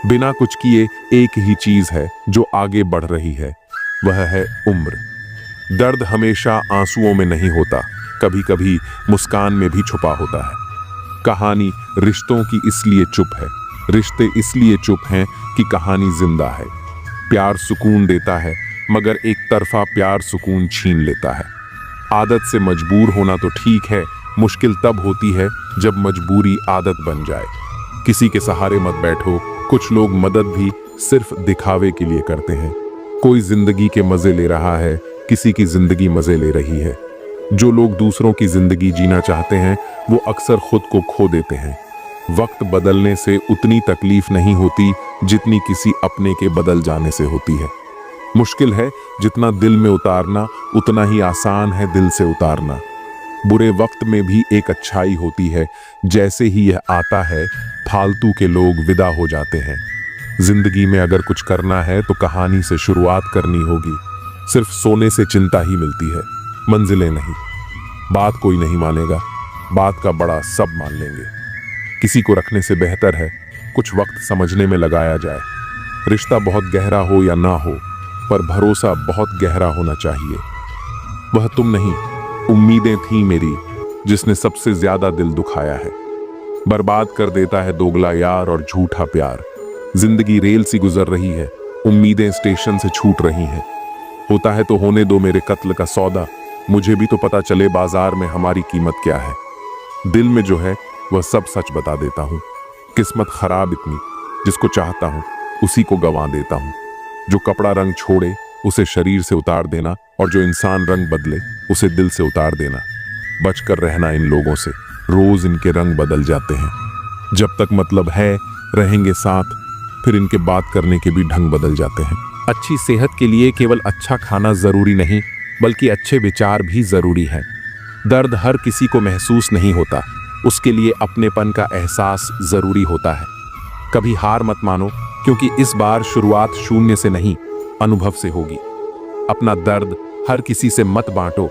बिना कुछ किए एक ही चीज है जो आगे बढ़ रही है, वह है उम्र। दर्द हमेशा आंसुओं में नहीं होता, कभी कभी मुस्कान में भी छुपा होता है। कहानी रिश्तों की इसलिए चुप है, रिश्ते इसलिए चुप हैं कि कहानी जिंदा है। प्यार सुकून देता है मगर एक तरफा प्यार सुकून छीन लेता है। आदत से मजबूर होना तो ठीक है, मुश्किल तब होती है जब मजबूरी आदत बन जाए। किसी के सहारे मत बैठो। कुछ लोग मदद भी सिर्फ दिखावे के लिए करते हैं। कोई जिंदगी के मजे ले रहा है, किसी की जिंदगी मजे ले रही है। जो लोग दूसरों की जिंदगी जीना चाहते हैं वो अक्सर खुद को खो देते हैं। वक्त बदलने से उतनी तकलीफ नहीं होती जितनी किसी अपने के बदल जाने से होती है। मुश्किल है जितना दिल में उतारना, उतना ही आसान है दिल से उतारना। बुरे वक्त में भी एक अच्छाई होती है। जैसे ही यह आता है फालतू के लोग विदा हो जाते हैं। जिंदगी में अगर कुछ करना है तो कहानी से शुरुआत करनी होगी। सिर्फ सोने से चिंता ही मिलती है, मंजिलें नहीं। बात कोई नहीं मानेगा, बात का बड़ा सब मान लेंगे। किसी को रखने से बेहतर है कुछ वक्त समझने में लगाया जाए। रिश्ता बहुत गहरा हो या ना हो, पर भरोसा बहुत गहरा होना चाहिए। वह तुम नहीं, उम्मीदें थी मेरी जिसने सबसे ज्यादा दिल दुखाया है। बर्बाद कर देता है दोगला यार और झूठा प्यार। जिंदगी रेल सी गुजर रही है, उम्मीदें स्टेशन से छूट रही हैं। होता है तो होने दो मेरे कत्ल का सौदा, मुझे भी तो पता चले बाजार में हमारी कीमत क्या है। दिल में जो है वह सब सच बता देता हूँ। किस्मत खराब इतनी, जिसको चाहता हूँ उसी को गंवा देता हूँ। जो कपड़ा रंग छोड़े उसे शरीर से उतार देना, और जो इंसान रंग बदले उसे दिल से उतार देना। बचकर रहना इन लोगों से, रोज इनके रंग बदल जाते हैं। जब तक मतलब है रहेंगे साथ, फिर इनके बात करने के भी ढंग बदल जाते हैं। अच्छी सेहत के लिए केवल अच्छा खाना जरूरी नहीं, बल्कि अच्छे विचार भी जरूरी है। दर्द हर किसी को महसूस नहीं होता, उसके लिए अपनेपन का एहसास जरूरी होता है। कभी हार मत मानो, क्योंकि इस बार शुरुआत शून्य से नहीं, अनुभव से होगी। अपना दर्द हर किसी से मत बांटो,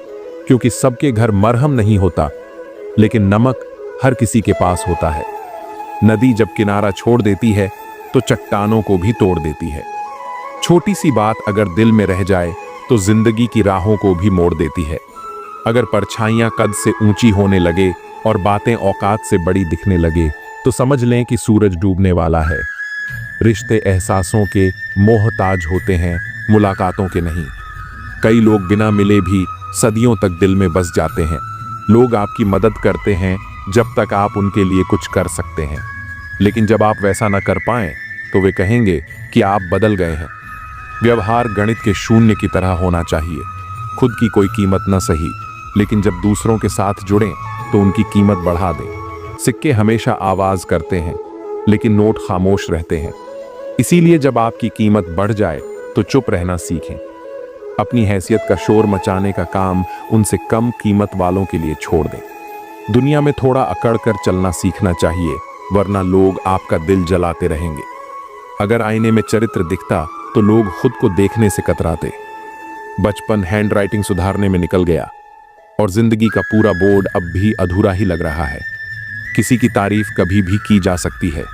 क्योंकि सबके घर मरहम नहीं होता, लेकिन नमक हर किसी के पास होता है। नदी जब किनारा छोड़ देती है तो चट्टानों को भी तोड़ देती है। छोटी सी बात अगर दिल में रह जाए तो जिंदगी की राहों को भी मोड़ देती है। अगर परछाइयां कद से ऊंची होने लगे और बातें औकात से बड़ी दिखने लगे तो समझ लें कि सूरज डूबने वाला है। रिश्ते एहसासों के मोहताज होते हैं, मुलाकातों के नहीं। कई लोग बिना मिले भी सदियों तक दिल में बस जाते हैं। लोग आपकी मदद करते हैं जब तक आप उनके लिए कुछ कर सकते हैं, लेकिन जब आप वैसा न कर पाएं तो वे कहेंगे कि आप बदल गए हैं। व्यवहार गणित के शून्य की तरह होना चाहिए। खुद की कोई कीमत न सही, लेकिन जब दूसरों के साथ जुड़ें तो उनकी कीमत बढ़ा दें। सिक्के हमेशा आवाज करते हैं, लेकिन नोट खामोश रहते हैं। इसीलिए जब आपकी कीमत बढ़ जाए तो चुप रहना सीखें। अपनी हैसियत का शोर मचाने का काम उनसे कम कीमत वालों के लिए छोड़ दें। दुनिया में थोड़ा अकड़ कर चलना सीखना चाहिए, वरना लोग आपका दिल जलाते रहेंगे। अगर आईने में चरित्र दिखता तो लोग खुद को देखने से कतराते। बचपन हैंडराइटिंग सुधारने में निकल गया और जिंदगी का पूरा बोर्ड अब भी अधूरा ही लग रहा है। किसी की तारीफ कभी भी की जा सकती है,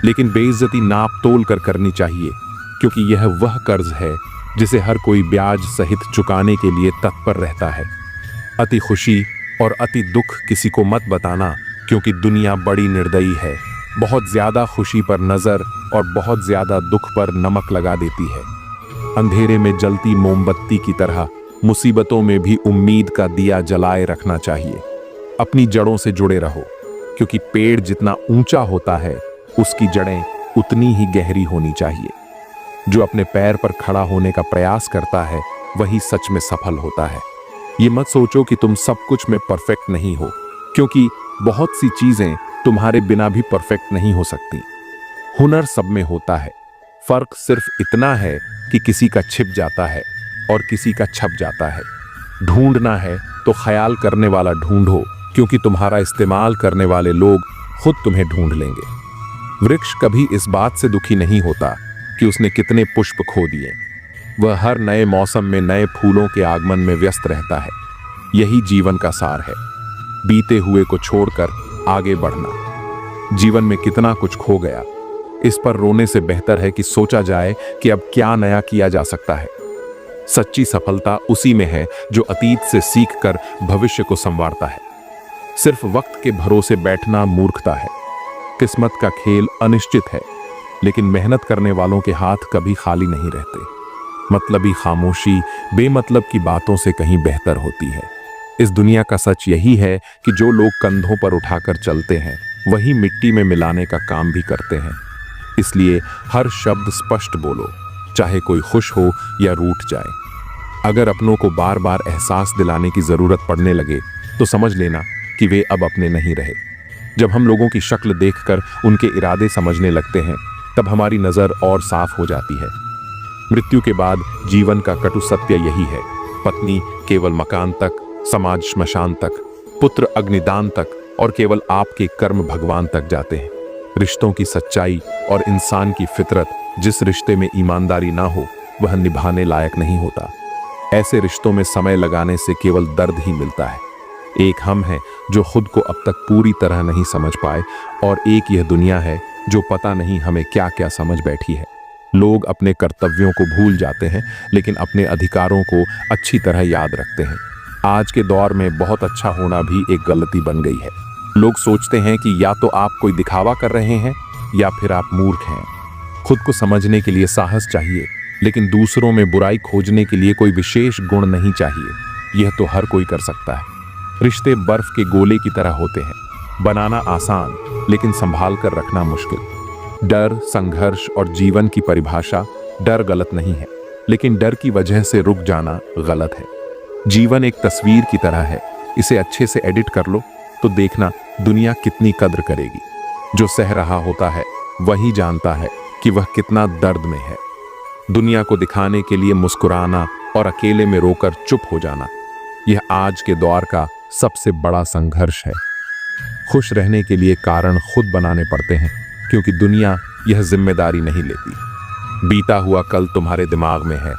लेकिन बेइज्जती नाप तोल कर करनी चाहिए, क्योंकि यह वह कर्ज है जिसे हर कोई ब्याज सहित चुकाने के लिए तत्पर रहता है। अति खुशी और अति दुख किसी को मत बताना, क्योंकि दुनिया बड़ी निर्दयी है। बहुत ज्यादा खुशी पर नजर और बहुत ज्यादा दुख पर नमक लगा देती है। अंधेरे में जलती मोमबत्ती की तरह मुसीबतों में भी उम्मीद का दिया जलाए रखना चाहिए। अपनी जड़ों से जुड़े रहो, क्योंकि पेड़ जितना ऊंचा होता है उसकी जड़ें उतनी ही गहरी होनी चाहिए। जो अपने पैर पर खड़ा होने का प्रयास करता है वही सच में सफल होता है। ये मत सोचो कि तुम सब कुछ में परफेक्ट नहीं हो, क्योंकि बहुत सी चीजें तुम्हारे बिना भी परफेक्ट नहीं हो सकती। हुनर सब में होता है, फर्क सिर्फ इतना है कि किसी का छिप जाता है और किसी का छप जाता है। ढूंढना है तो ख्याल करने वाला ढूंढो, क्योंकि तुम्हारा इस्तेमाल करने वाले लोग खुद तुम्हें ढूंढ लेंगे। वृक्ष कभी इस बात से दुखी नहीं होता कि उसने कितने पुष्प खो दिए। वह हर नए मौसम में नए फूलों के आगमन में व्यस्त रहता है। यही जीवन का सार है, बीते हुए को छोड़कर आगे बढ़ना। जीवन में कितना कुछ खो गया, इस पर रोने से बेहतर है कि सोचा जाए कि अब क्या नया किया जा सकता है। सच्ची सफलता उसी में है जो अतीत से सीखकर भविष्य को संवारता है। सिर्फ वक्त के भरोसे बैठना मूर्खता है। किस्मत का खेल अनिश्चित है, लेकिन मेहनत करने वालों के हाथ कभी खाली नहीं रहते। मतलबी खामोशी बेमतलब की बातों से कहीं बेहतर होती है। इस दुनिया का सच यही है कि जो लोग कंधों पर उठाकर चलते हैं वही मिट्टी में मिलाने का काम भी करते हैं। इसलिए हर शब्द स्पष्ट बोलो, चाहे कोई खुश हो या रूठ जाए। अगर अपनों को बार बार एहसास दिलाने की जरूरत पड़ने लगे तो समझ लेना कि वे अब अपने नहीं रहे। जब हम लोगों की शक्ल देखकर उनके इरादे समझने लगते हैं तब हमारी नजर और साफ हो जाती है। मृत्यु के बाद जीवन का कटु सत्य यही है। पत्नी केवल मकान तक, समाज श्मशान तक, पुत्र अग्निदान तक और केवल आपके कर्म भगवान तक जाते हैं। रिश्तों की सच्चाई और इंसान की फितरत, जिस रिश्ते में ईमानदारी ना हो वह निभाने लायक नहीं होता। ऐसे रिश्तों में समय लगाने से केवल दर्द ही मिलता है। एक हम हैं जो खुद को अब तक पूरी तरह नहीं समझ पाए, और एक यह दुनिया है जो पता नहीं हमें क्या क्या समझ बैठी है। लोग अपने कर्तव्यों को भूल जाते हैं, लेकिन अपने अधिकारों को अच्छी तरह याद रखते हैं। आज के दौर में बहुत अच्छा होना भी एक गलती बन गई है। लोग सोचते हैं कि या तो आप कोई दिखावा कर रहे हैं या फिर आप मूर्ख हैं। खुद को समझने के लिए साहस चाहिए, लेकिन दूसरों में बुराई खोजने के लिए कोई विशेष गुण नहीं चाहिए। यह तो हर कोई कर सकता है। रिश्ते बर्फ के गोले की तरह होते हैं, बनाना आसान लेकिन संभाल कर रखना मुश्किल। डर, संघर्ष और जीवन की परिभाषा, डर गलत नहीं है, लेकिन डर की वजह से रुक जाना गलत है। जीवन एक तस्वीर की तरह है, इसे अच्छे से एडिट कर लो तो देखना दुनिया कितनी कद्र करेगी। जो सह रहा होता है वही जानता है कि वह कितना दर्द में है। दुनिया को दिखाने के लिए मुस्कुराना और अकेले में रोकर चुप हो जाना, यह आज के दौर का सबसे बड़ा संघर्ष है। खुश रहने के लिए कारण खुद बनाने पड़ते हैं, क्योंकि दुनिया यह जिम्मेदारी नहीं लेती। बीता हुआ कल तुम्हारे दिमाग में है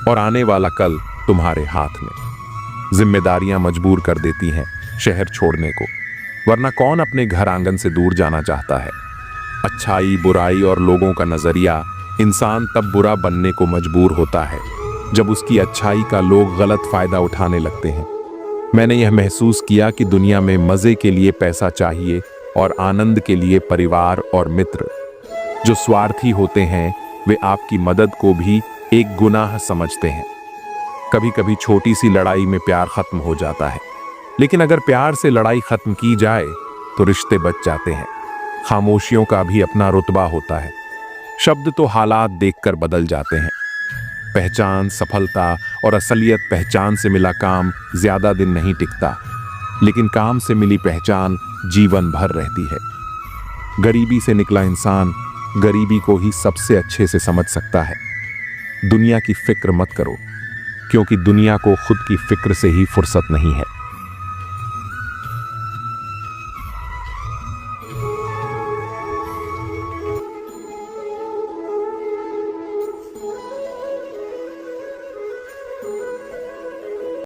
और आने वाला कल तुम्हारे हाथ में। जिम्मेदारियां मजबूर कर देती हैं शहर छोड़ने को, वरना कौन अपने घर आंगन से दूर जाना चाहता है। अच्छाई, बुराई और लोगों का नजरिया, इंसान तब बुरा बनने को मजबूर होता है जब उसकी अच्छाई का लोग गलत फायदा उठाने लगते हैं। मैंने यह महसूस किया कि दुनिया में मजे के लिए पैसा चाहिए और आनंद के लिए परिवार और मित्र। जो स्वार्थी होते हैं वे आपकी मदद को भी एक गुनाह समझते हैं। कभी कभी छोटी सी लड़ाई में प्यार खत्म हो जाता है, लेकिन अगर प्यार से लड़ाई खत्म की जाए तो रिश्ते बच जाते हैं। खामोशियों का भी अपना रुतबा होता है। शब्द तो हालात देखकर बदल जाते हैं। पहचान, सफलता और असलियत पहचान से मिला काम ज्यादा दिन नहीं टिकता, लेकिन काम से मिली पहचान जीवन भर रहती है। गरीबी से निकला इंसान गरीबी को ही सबसे अच्छे से समझ सकता है। दुनिया की फिक्र मत करो, क्योंकि दुनिया को खुद की फिक्र से ही फुर्सत नहीं है।